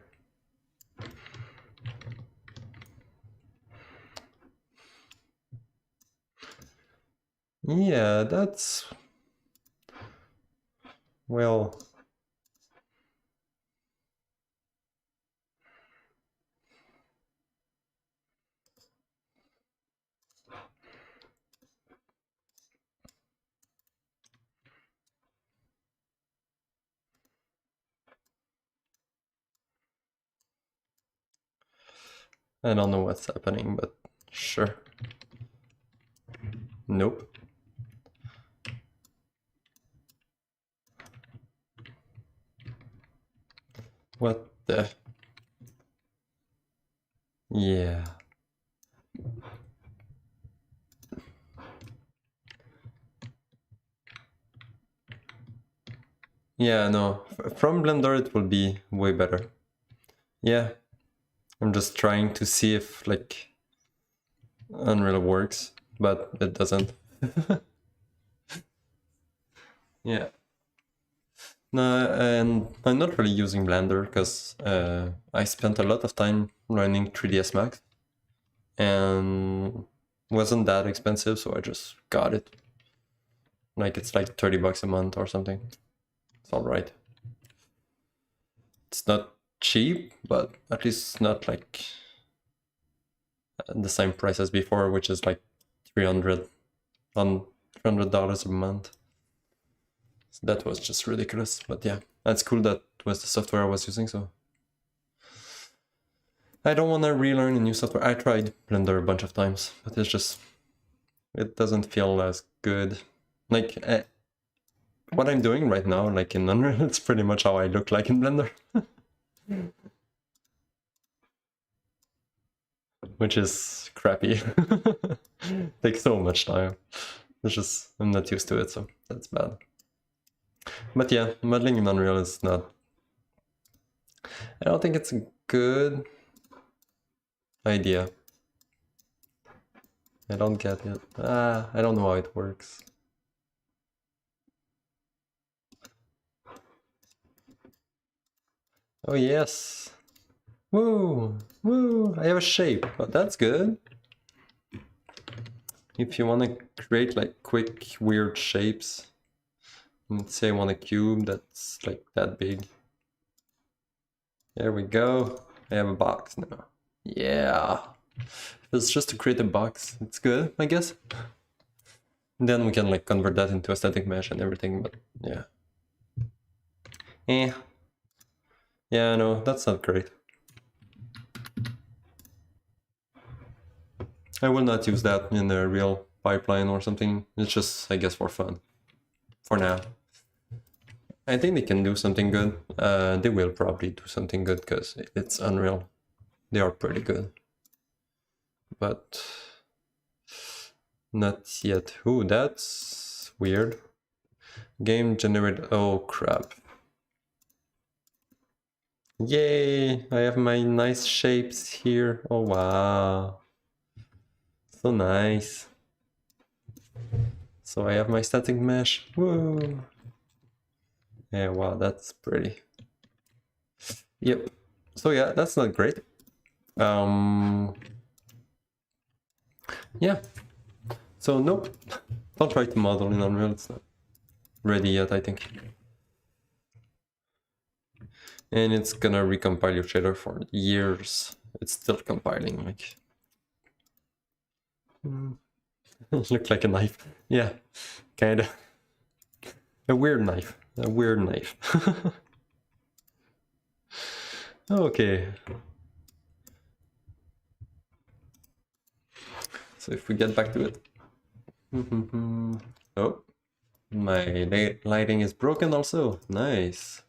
Yeah, that's... Well... I don't know what's happening, but sure. Nope. What the... Yeah. Yeah, no. From Blender it will be way better. Yeah. I'm just trying to see if, like, Unreal works, but it doesn't. Yeah. No, and I'm not really using Blender because I spent a lot of time learning 3ds Max and wasn't that expensive, so I just got it. Like, it's like 30 bucks a month or something. It's all right. It's not cheap, but at least not like the same price as before, which is like $300 a month. So that was just ridiculous, but yeah, that's cool. That was the software I was using, so I don't want to relearn a new software. I tried Blender a bunch of times, but it's just, it doesn't feel as good. Like, what I'm doing right now, like in Unreal, it's pretty much how I look like in Blender. Which is crappy. Takes so much time. It's just, I'm not used to it, so that's bad. But yeah, modeling in Unreal is not... I don't think it's a good idea. I don't get it. I don't know how it works. Oh yes! Woo! Woo! I have a shape, but that's good. If you want to create like quick, weird shapes, let's say I want a cube that's like that big. There we go. I have a box now. Yeah! If it's just to create a box, it's good, I guess. And then we can like convert that into a static mesh and everything, but yeah. Yeah, no, that's not great. I will not use that in a real pipeline or something. It's just, I guess, for fun. For now. I think they can do something good. They will probably do something good because it's Unreal. They are pretty good. But not yet. Ooh, that's weird. Game generated. Oh crap. Yay! I have my nice shapes here. Oh wow. So nice. So I have my static mesh. Woo! Yeah, wow, that's pretty. Yep. So yeah, that's not great. Yeah. So nope. Don't try to model in Unreal. It's not ready yet, I think. And it's gonna recompile your shader for years. It's still compiling, like. Look like a knife. Yeah, kinda. A weird knife. A weird knife. Okay. So if we get back to it. Oh, my lighting is broken also. Nice.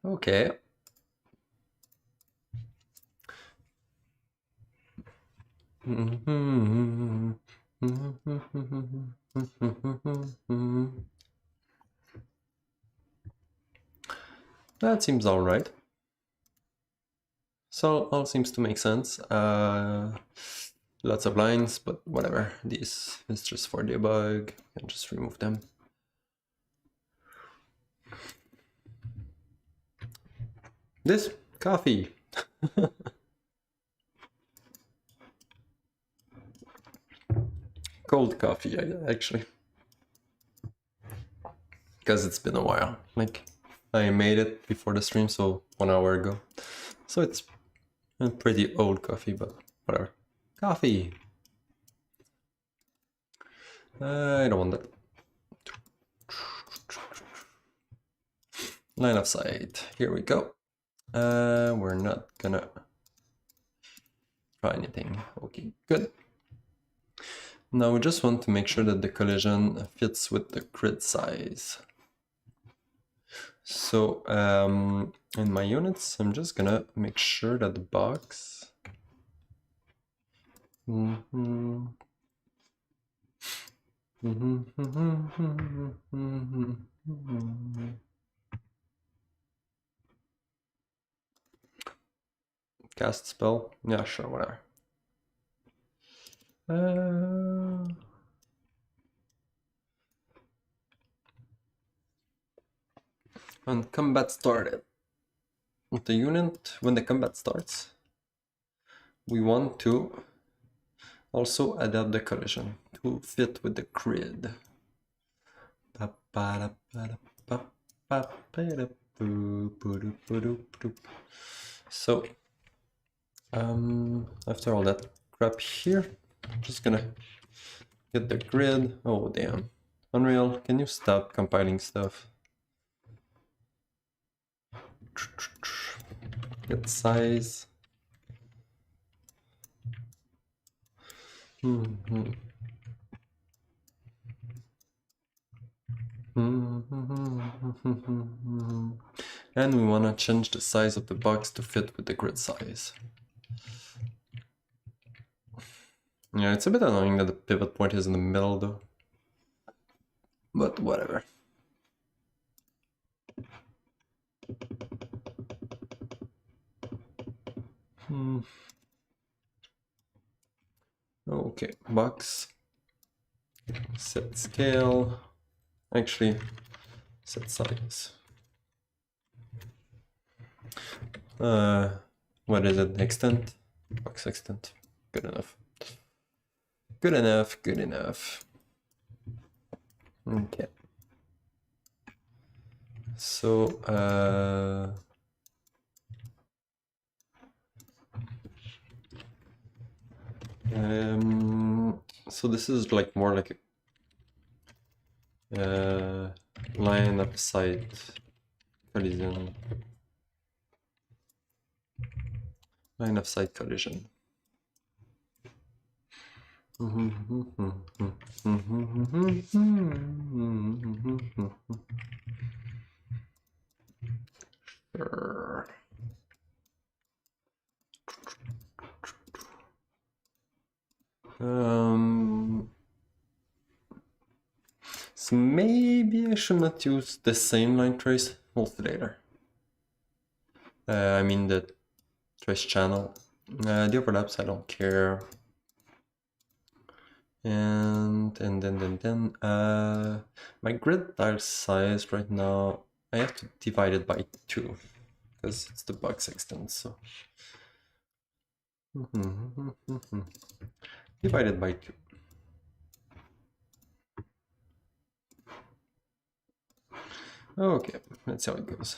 Okay. That seems all right. So all seems to make sense. Lots of lines, but whatever. This is just for debug. And just remove them. This coffee. Cold coffee, actually. Because it's been a while. Like, I made it before the stream, so 1 hour ago. So it's a pretty old coffee, but whatever. Coffee! I don't want that. Line of sight. Here we go. We're not gonna try anything. Okay, good. Now we just want to make sure that the collision fits with the grid size. So in my units, I'm just gonna make sure that the box cast spell. Yeah, sure, whatever. When combat started. With the unit, when the combat starts, we want to also adapt the collision to fit with the grid. So, after all that crap here, I'm just gonna get the grid. Oh damn. Unreal, can you stop compiling stuff? Get size. And we want to change the size of the box to fit with the grid size. Yeah, it's a bit annoying that the pivot point is in the middle though. But whatever. Okay, box. Set scale. Actually, set size. What is it? Extent? Box extent. Good enough. Good enough, good enough. Okay. So, so this is like more like a line of sight collision. Line of sight collision. Sure. So maybe I should not use the same line trace altogether. I mean the trace channel. The overlaps I don't care. And then my grid tile size right now I have to divide it by 2 because it's the box extent. So divided by 2. Okay, let's see how it goes.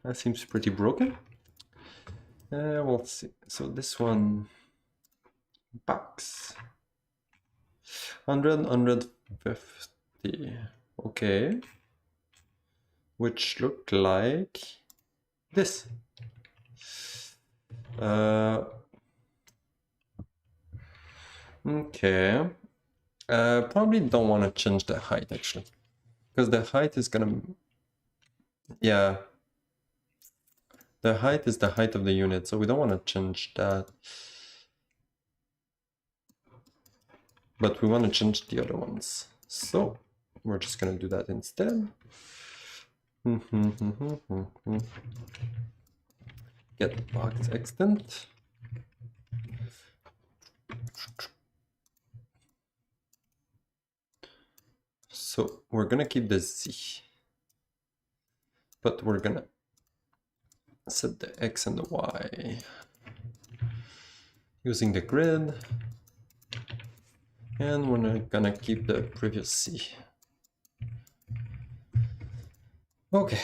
That seems pretty broken. We'll see. So this one, box 150. Okay, which look like this. Okay. Probably don't want to change the height actually, because the height is gonna, yeah, the height is the height of the unit, so we don't want to change that. But we want to change the other ones, so we're just gonna do that instead. Get box extent. So we're gonna keep the Z, but we're gonna set the X and the Y using the grid, and we're gonna keep the previous C. Okay.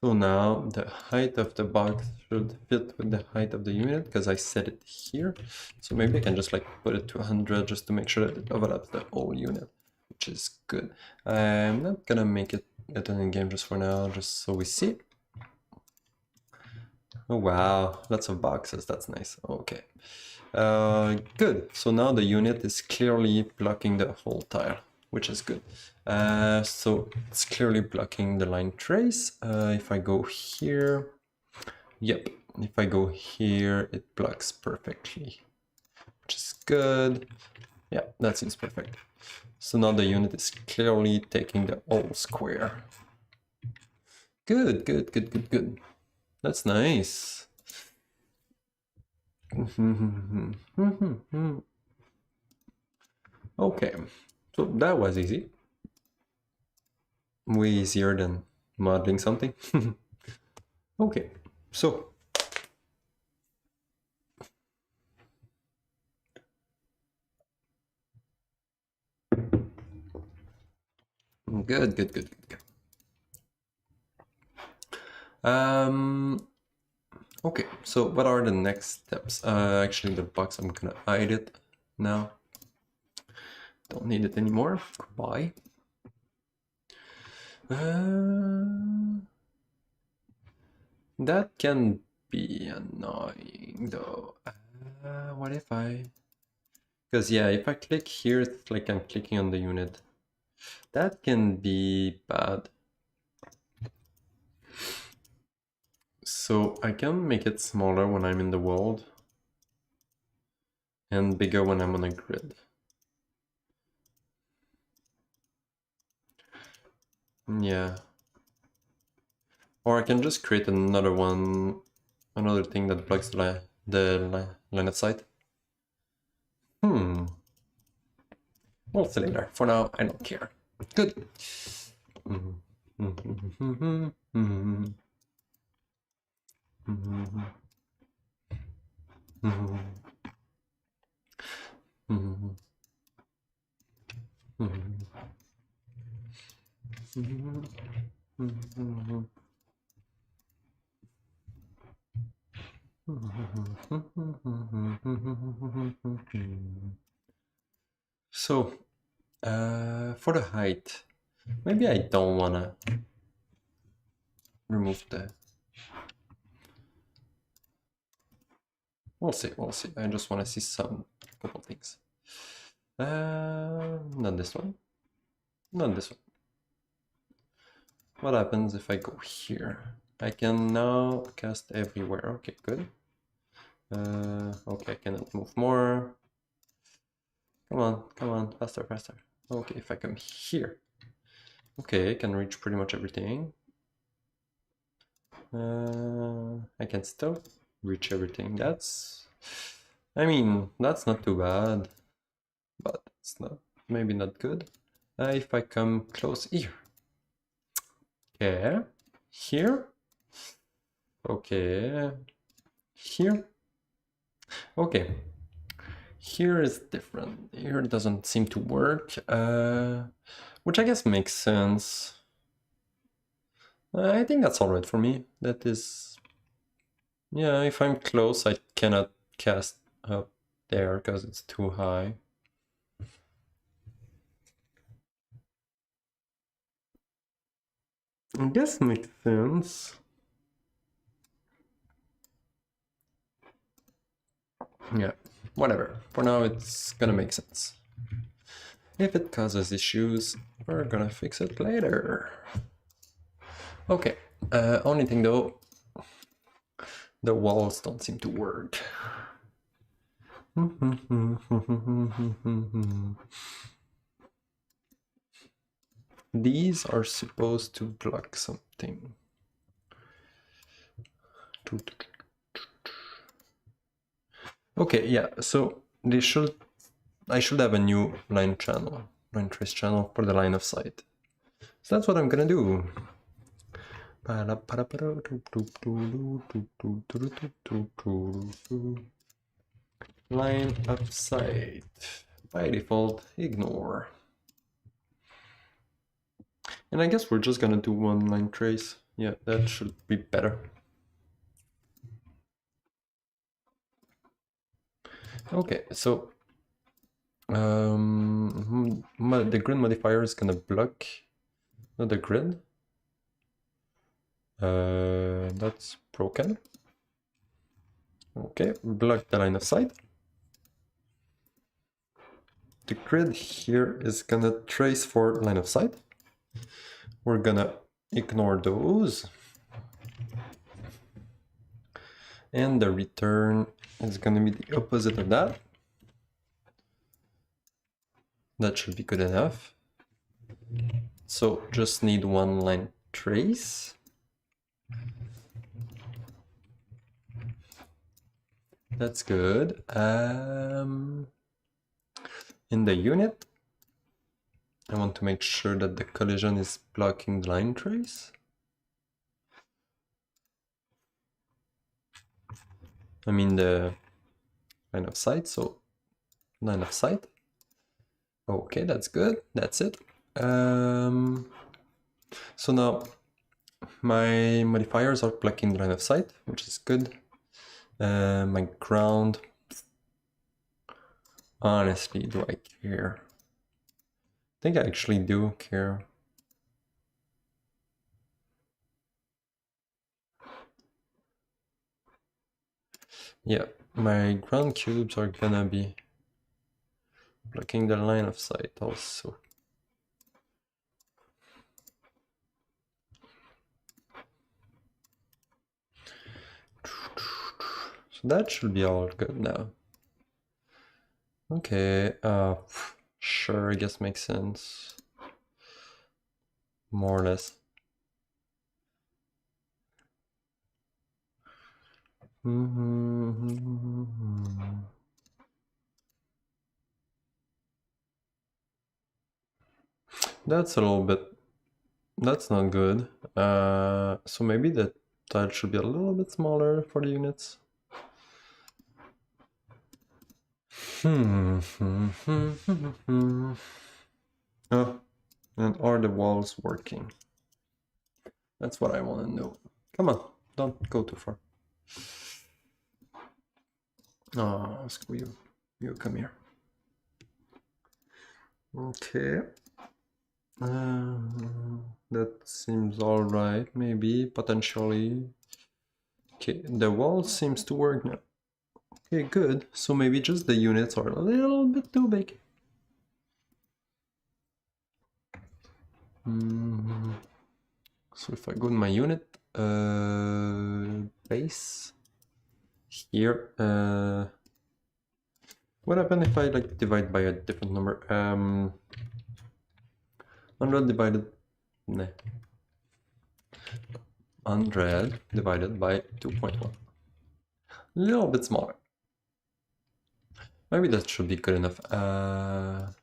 So now the height of the box should fit with the height of the unit because I set it here. So maybe I can just like put it to 100 just to make sure that it overlaps the whole unit, which is good. I'm not gonna make it in game just for now, just so we see. Oh wow, lots of boxes, that's nice. Okay, good. So now the unit is clearly blocking the whole tile, which is good. So it's clearly blocking the line trace. If I go here, yep, if I go here, it blocks perfectly, which is good. Yeah, that seems perfect. So now the unit is clearly taking the whole square. Good, good, good, good, good. That's nice. Okay, so that was easy. Way easier than modeling something. Okay, so good, good, good, good, good. Okay, so what are the next steps? Actually, the box, I'm gonna hide it now. Don't need it anymore. Goodbye. That can be annoying though. What if I... Because yeah, if I click here, it's like I'm clicking on the unit. That can be bad. So I can make it smaller when I'm in the world and bigger when I'm on a grid. Yeah. Or I can just create another one, another thing that blocks the line of sight. We'll see later. For now, I don't care. Good. So, for the height, maybe I don't wanna remove the... We'll see, we'll see. I just wanna see some couple things. Not this one. Not this one. What happens if I go here? I can now cast everywhere. Okay, good. Okay, I cannot move more. Come on, faster, faster. Okay, if I come here. Okay, I can reach pretty much everything. I can still reach everything. That's... I mean, that's not too bad. But it's not... maybe not good. If I come close here. Okay. Here. Okay. Here. Okay. Here is different. Here it doesn't seem to work, which I guess makes sense. I think that's alright for me. That is... yeah, if I'm close, I cannot cast up there because it's too high. I guess makes sense. Yeah, whatever. For now, it's gonna make sense. If it causes issues, we're gonna fix it later. Okay, only thing though, the walls don't seem to work. These are supposed to block something. Okay, yeah, so they should... I should have a new line trace channel for the line of sight. So that's what I'm gonna do. Line of sight. By default, ignore. And I guess we're just gonna do one line trace. Yeah, that should be better. Okay, so the grid modifier is gonna block the grid. That's broken. Okay, block the line of sight. The grid here is gonna trace for line of sight. We're gonna ignore those. And the return is gonna be the opposite of that. That should be good enough. So just need one line trace. That's good. In the unit, I want to make sure that the collision is blocking the line trace. I mean the line of sight, so line of sight. Okay, that's good, that's it. So now my modifiers are blocking the line of sight, which is good. My ground, honestly, do I care? think I actually do care. Yeah, my ground cubes are gonna be blocking the line of sight also. So that should be all good now. Okay, sure, I guess makes sense. More or less. That's a little bit, that's not good. So maybe the tile should be a little bit smaller for the units. Oh, and are the walls working? That's what I want to know. Come on, don't go too far. Oh, screw you. You come here. Okay. That seems alright, maybe, potentially. Okay, the wall seems to work now. Okay, good. So maybe just the units are a little bit too big. So if I go to my unit, base, here, what happens if I like divide by a different number? 100 divided, nah. 100 divided by 2.1. A little bit smaller. Maybe that should be good enough. 2.1.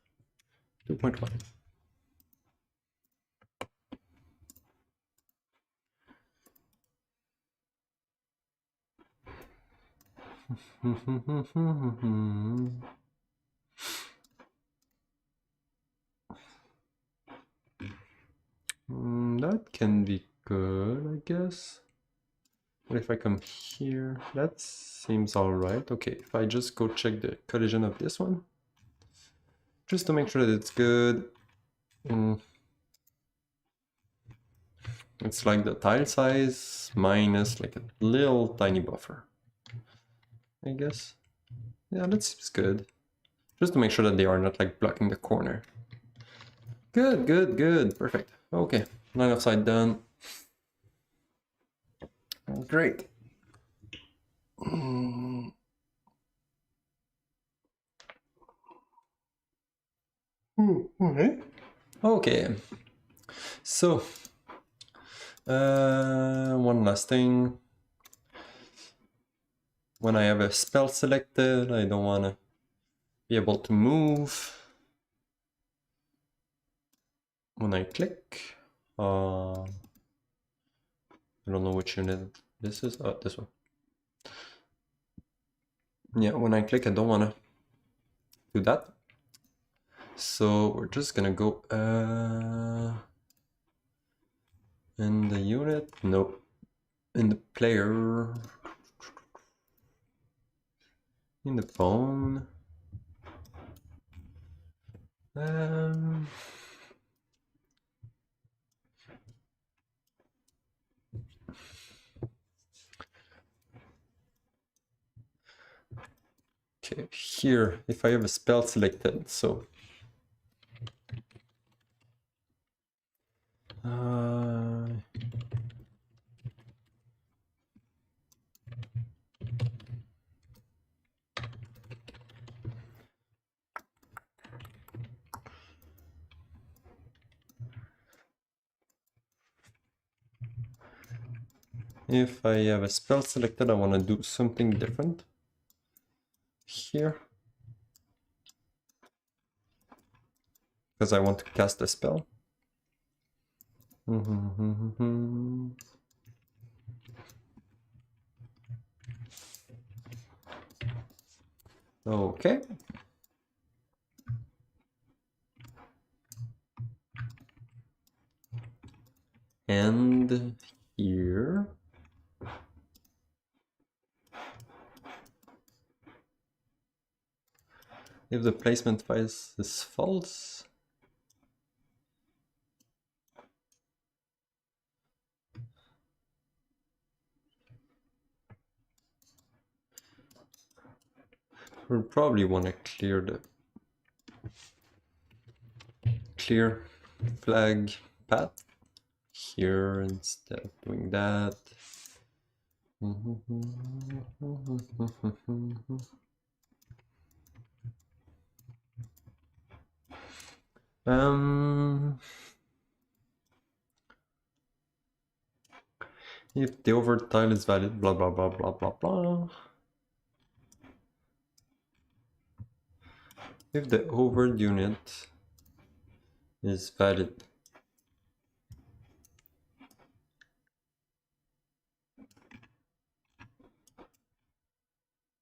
That can be good, I guess. What if I come here? That seems alright. Okay, if I just go check the collision of this one, just to make sure that it's good. It's like the tile size minus like a little tiny buffer, I guess. Yeah, that seems good. Just to make sure that they are not like blocking the corner. Good, good, good. Perfect. Okay, line of sight done. Great. Okay. So, one last thing. When I have a spell selected, I don't want to be able to move. When I click, I don't know which unit this is. Oh, this one. Yeah, when I click, I don't want to do that. So we're just gonna go in the unit. Nope. In the player. In the phone. Okay, here, if I have a spell selected, so if I have a spell selected, I want to do something different here. Because I want to cast a spell. Okay. And here. If the placement phase is false, we'll probably want to clear flag path here instead of doing that. If the over tile is valid, blah blah blah blah blah blah. If the over unit is valid,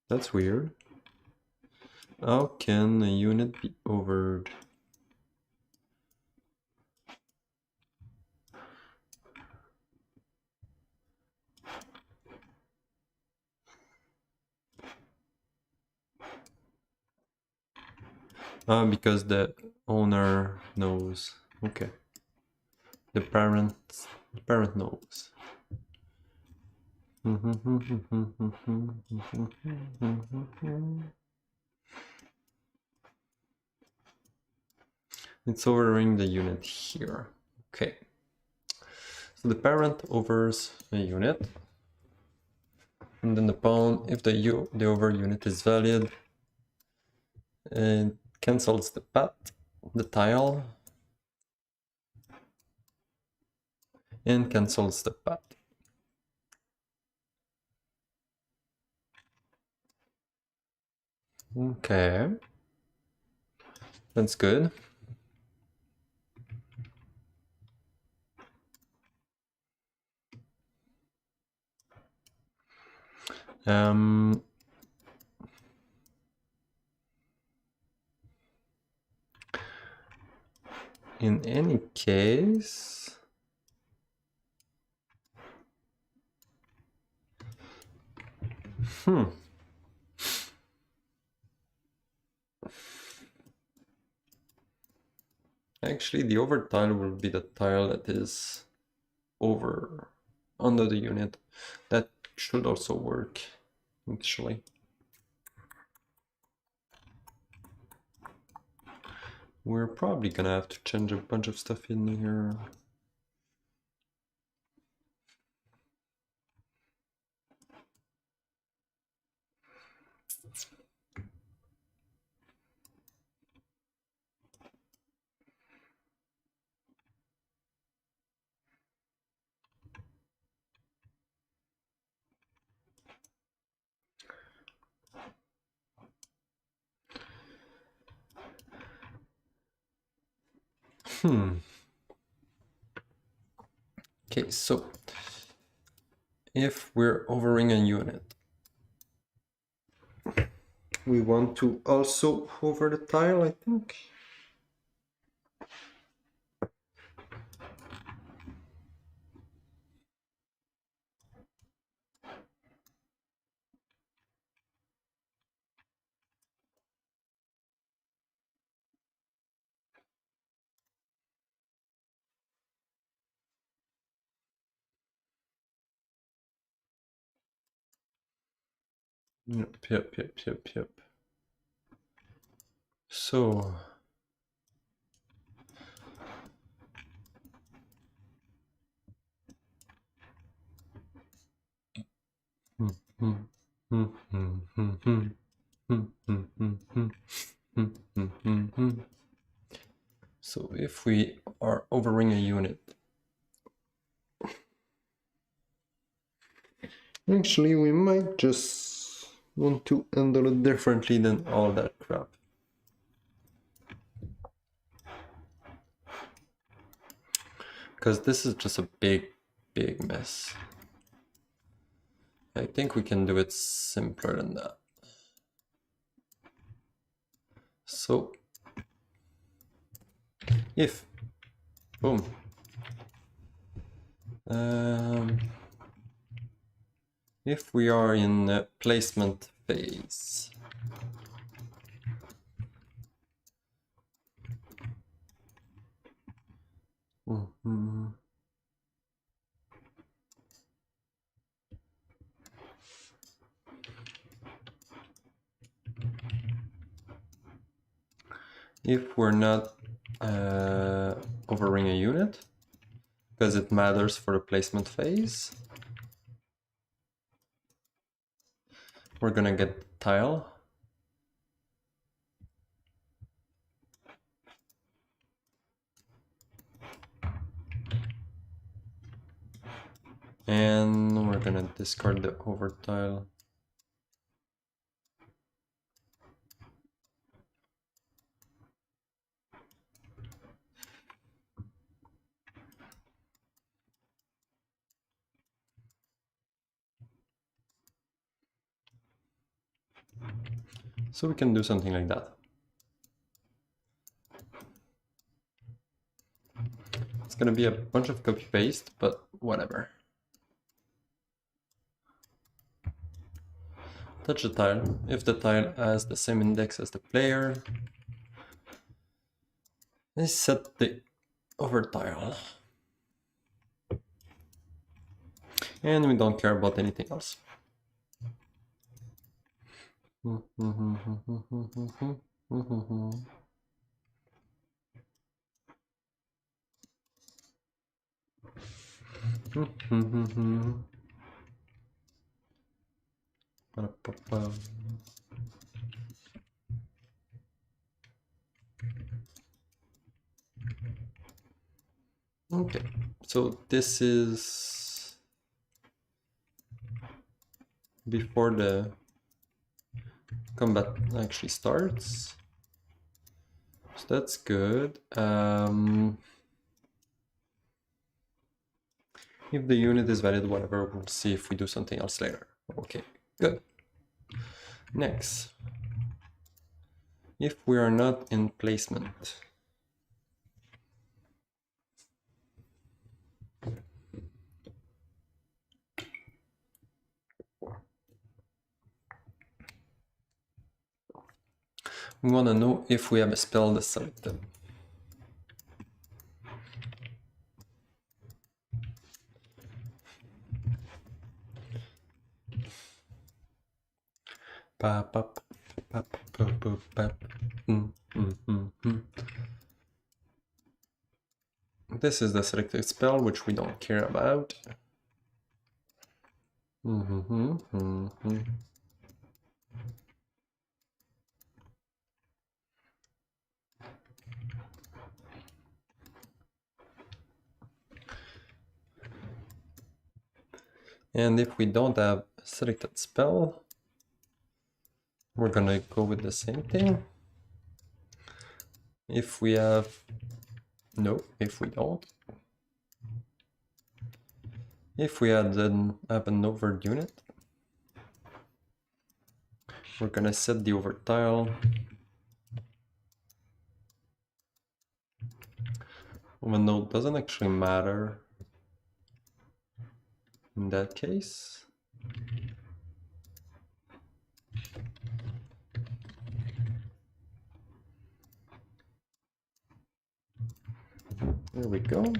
that's weird. How can a unit be overed? Because the owner knows. Okay. The parent knows. It's overing the unit here. Okay. So the parent overs a unit, and then the pawn, if the over unit is valid, it cancels the path, the tile, and cancels the path. Okay, that's good. In any case, actually the over tile will be the tile that is over under the unit. That should also work, actually. We're probably gonna have to change a bunch of stuff in here. Okay, so if we're overing a unit, we want to also hover the tile, I think. Yep. So so if we are overing a unit, actually we might just want to handle it differently than all that crap. Because this is just a big mess. I think we can do it simpler than that. So if, boom, if we are in the placement phase, if we're not overing a unit, because it matters for the placement phase, we're gonna get tile. And we're gonna discard the over tile. So we can do something like that. It's gonna be a bunch of copy paste, but whatever. Touch the tile. If the tile has the same index as the player, I set the over tile. And we don't care about anything else. Okay, so this is before the combat actually starts, so that's good. If the unit is valid, whatever, we'll see if we do something else later. Okay, good. Next, if we are not in placement, we want to know if we have a spell that's selected. This is the selected spell, which we don't care about. And if we don't have a selected spell, we're gonna go with the same thing. If we have, no, if we don't. If we have an over unit, we're gonna set the over tile. Even though it doesn't actually matter in that case. There we go.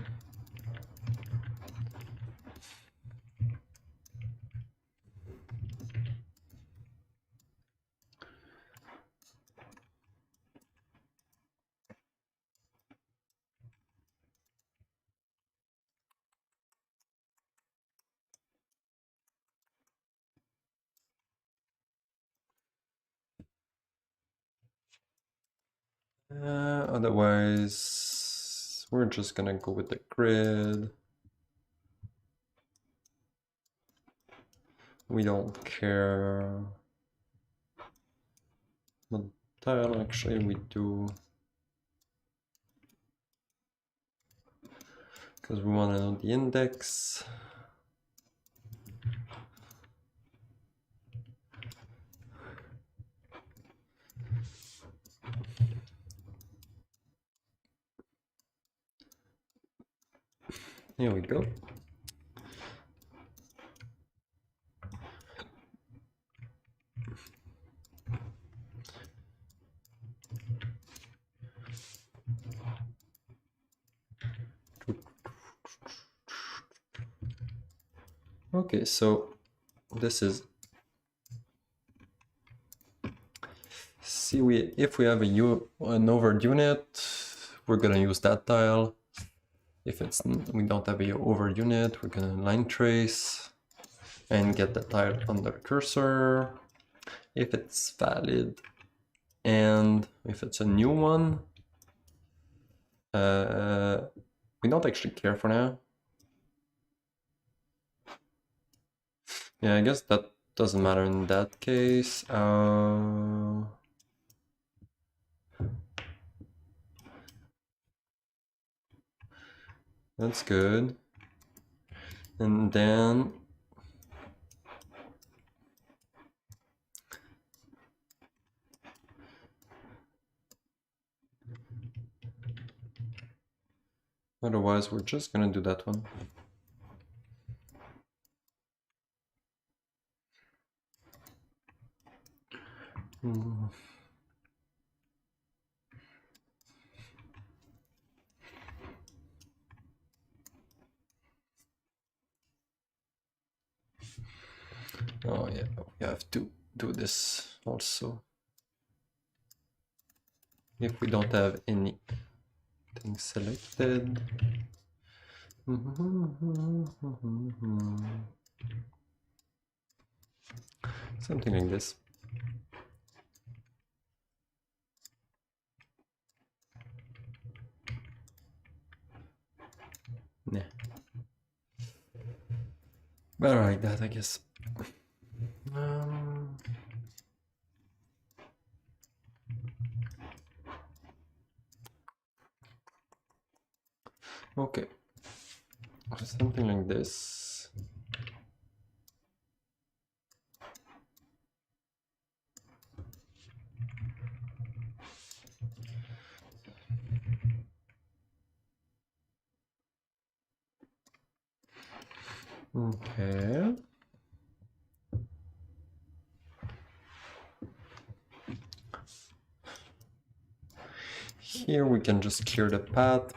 Otherwise, we're just gonna go with the grid. We don't care. But tile, actually, we do. Because we want to know the index. Here we go. Okay, so this is see if we have an overt unit, we're gonna use that tile. If we don't have a overt unit, we're gonna line trace and get the tile under cursor. If it's valid and if it's a new one, we don't actually care for now. Yeah, I guess that doesn't matter in that case. That's good. And then otherwise we're just gonna do that one. Oh yeah, we have to do this also. If we don't have anything selected. Something like this. Nah. Better like that, I guess. Okay. Something like this. Okay. Here we can just clear the path.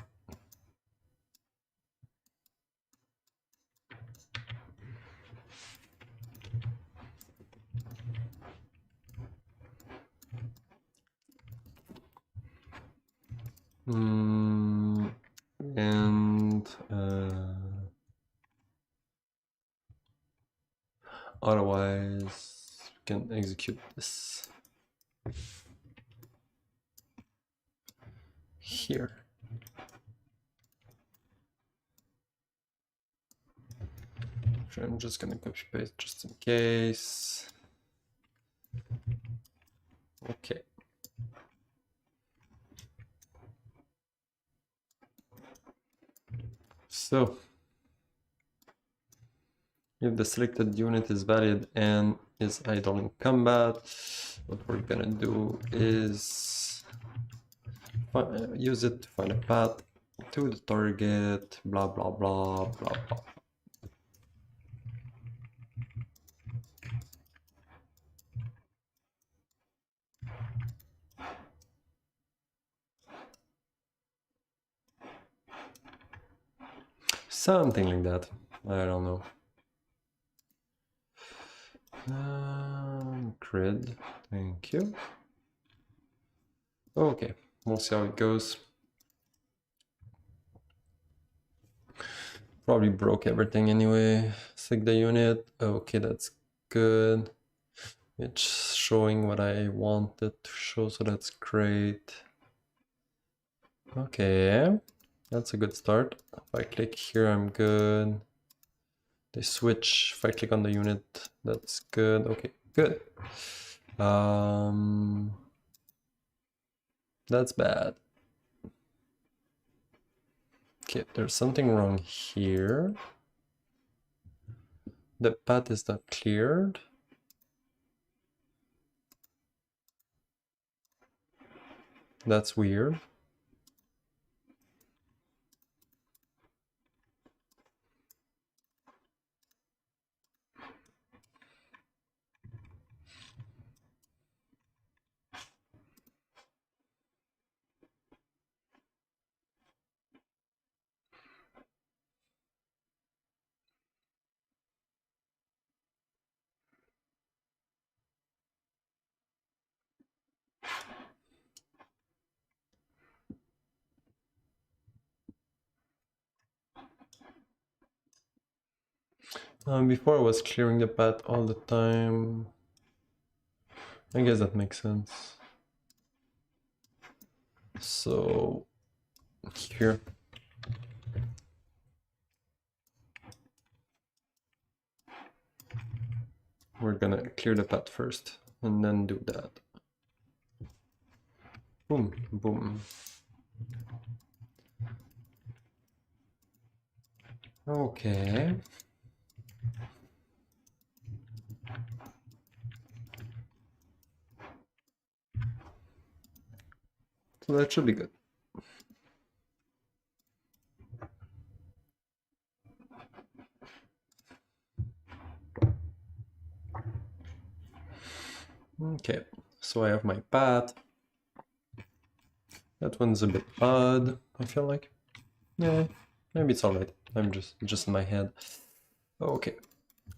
And otherwise we can execute this here. So I'm just gonna copy paste just in case. Okay. So if the selected unit is valid and is idle in combat, what we're gonna do is use it to find a path to the target, blah blah blah blah blah. Something like that. I don't know. Grid, thank you. Okay, we'll see how it goes. Probably broke everything anyway. Select the unit. Okay, that's good. It's showing what I wanted to show, so that's great. Okay, that's a good start. If I click here, I'm good. They switch. If I click on the unit, that's good. Okay, good. That's bad. Okay, there's something wrong here. The path is not cleared. That's weird. Before I was clearing the path all the time. I guess that makes sense. So here. We're gonna clear the path first and then do that. Boom, boom. Okay. So that should be good. Okay, so I have my path. That one's a bit odd, I feel like. Yeah, maybe it's alright. I'm just in my head. Okay,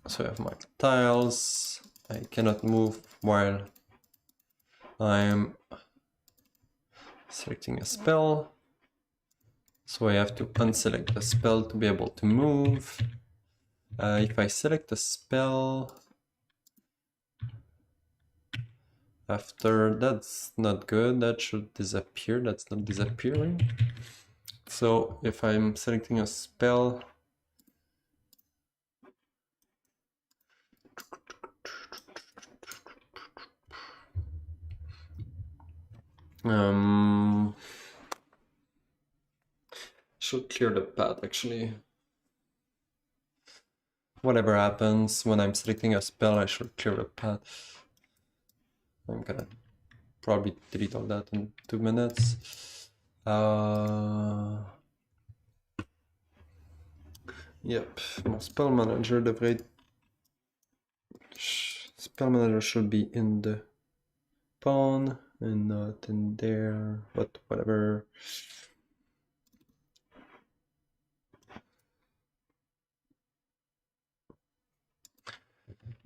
so I have my tiles. I cannot move while I'm selecting a spell. So I have to unselect the spell to be able to move. If I select a spell, after, that's not good, that should disappear, that's not disappearing. So if I'm selecting a spell, should clear the path actually. Whatever happens when I'm selecting a spell, I should clear the path. I'm gonna probably delete all that in 2 minutes. Yep, mon spell manager devrait... Spell manager should be in the pawn and not in there, but whatever.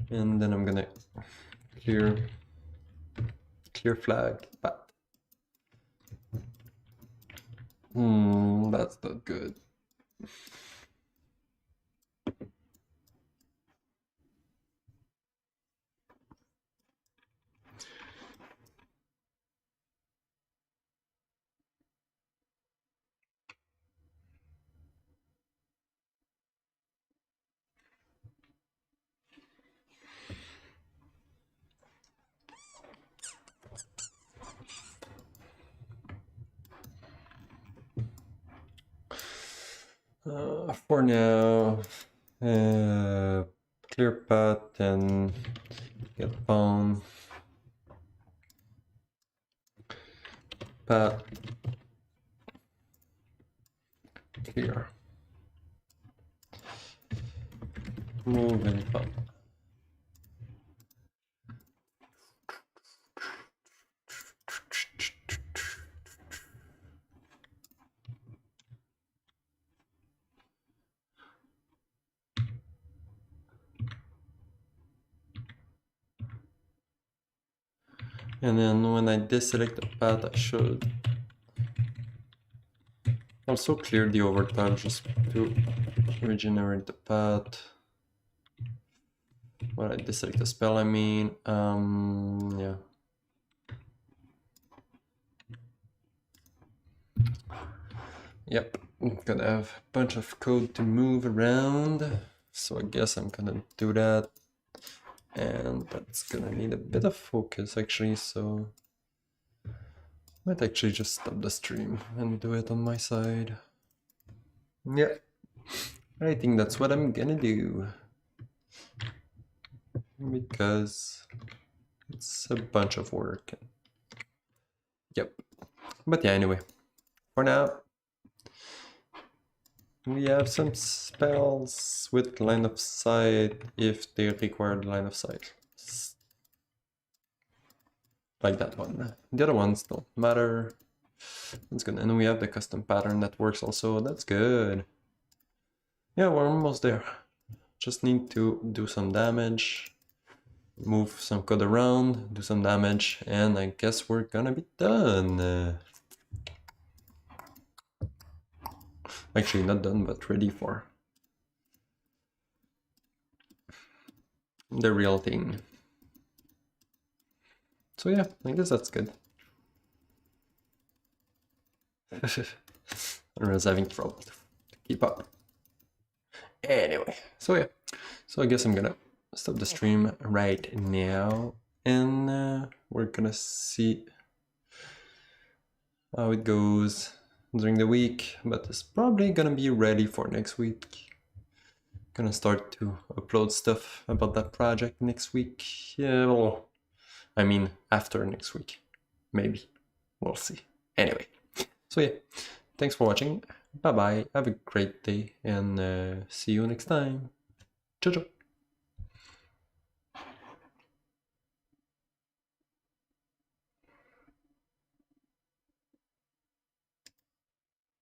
And then I'm gonna clear flag path. That's not good. For now, clear path and get pawn. Path. Clear. Move and pawn. And then when I deselect the path, I should also clear the overtime just to regenerate the path. When I deselect the spell, I mean, yeah. Yep, I'm gonna have a bunch of code to move around, so I guess I'm gonna do that. And that's gonna need a bit of focus actually, so might actually just stop the stream and do it on my side. Yeah, I think that's what I'm gonna do, because it's a bunch of work. Yep, but yeah, anyway, for now we have some spells with line of sight if they require line of sight. Like that one. The other ones don't matter. That's good. And we have the custom pattern that works also. That's good. Yeah, we're almost there. Just need to do some damage, move some code around, do some damage, and I guess we're gonna be done. Actually, not done, but ready for. the real thing. So yeah, I guess that's good. I was having trouble to keep up. Anyway, so yeah, so I guess I'm gonna stop the stream right now, and we're gonna see how it goes during the week, but it's probably gonna be ready for next week. Gonna start to upload stuff about that project next week. Yeah, well, I mean after next week, maybe. We'll see. Anyway, so yeah, thanks for watching. Bye bye. Have a great day, and see you next time. Ciao, ciao.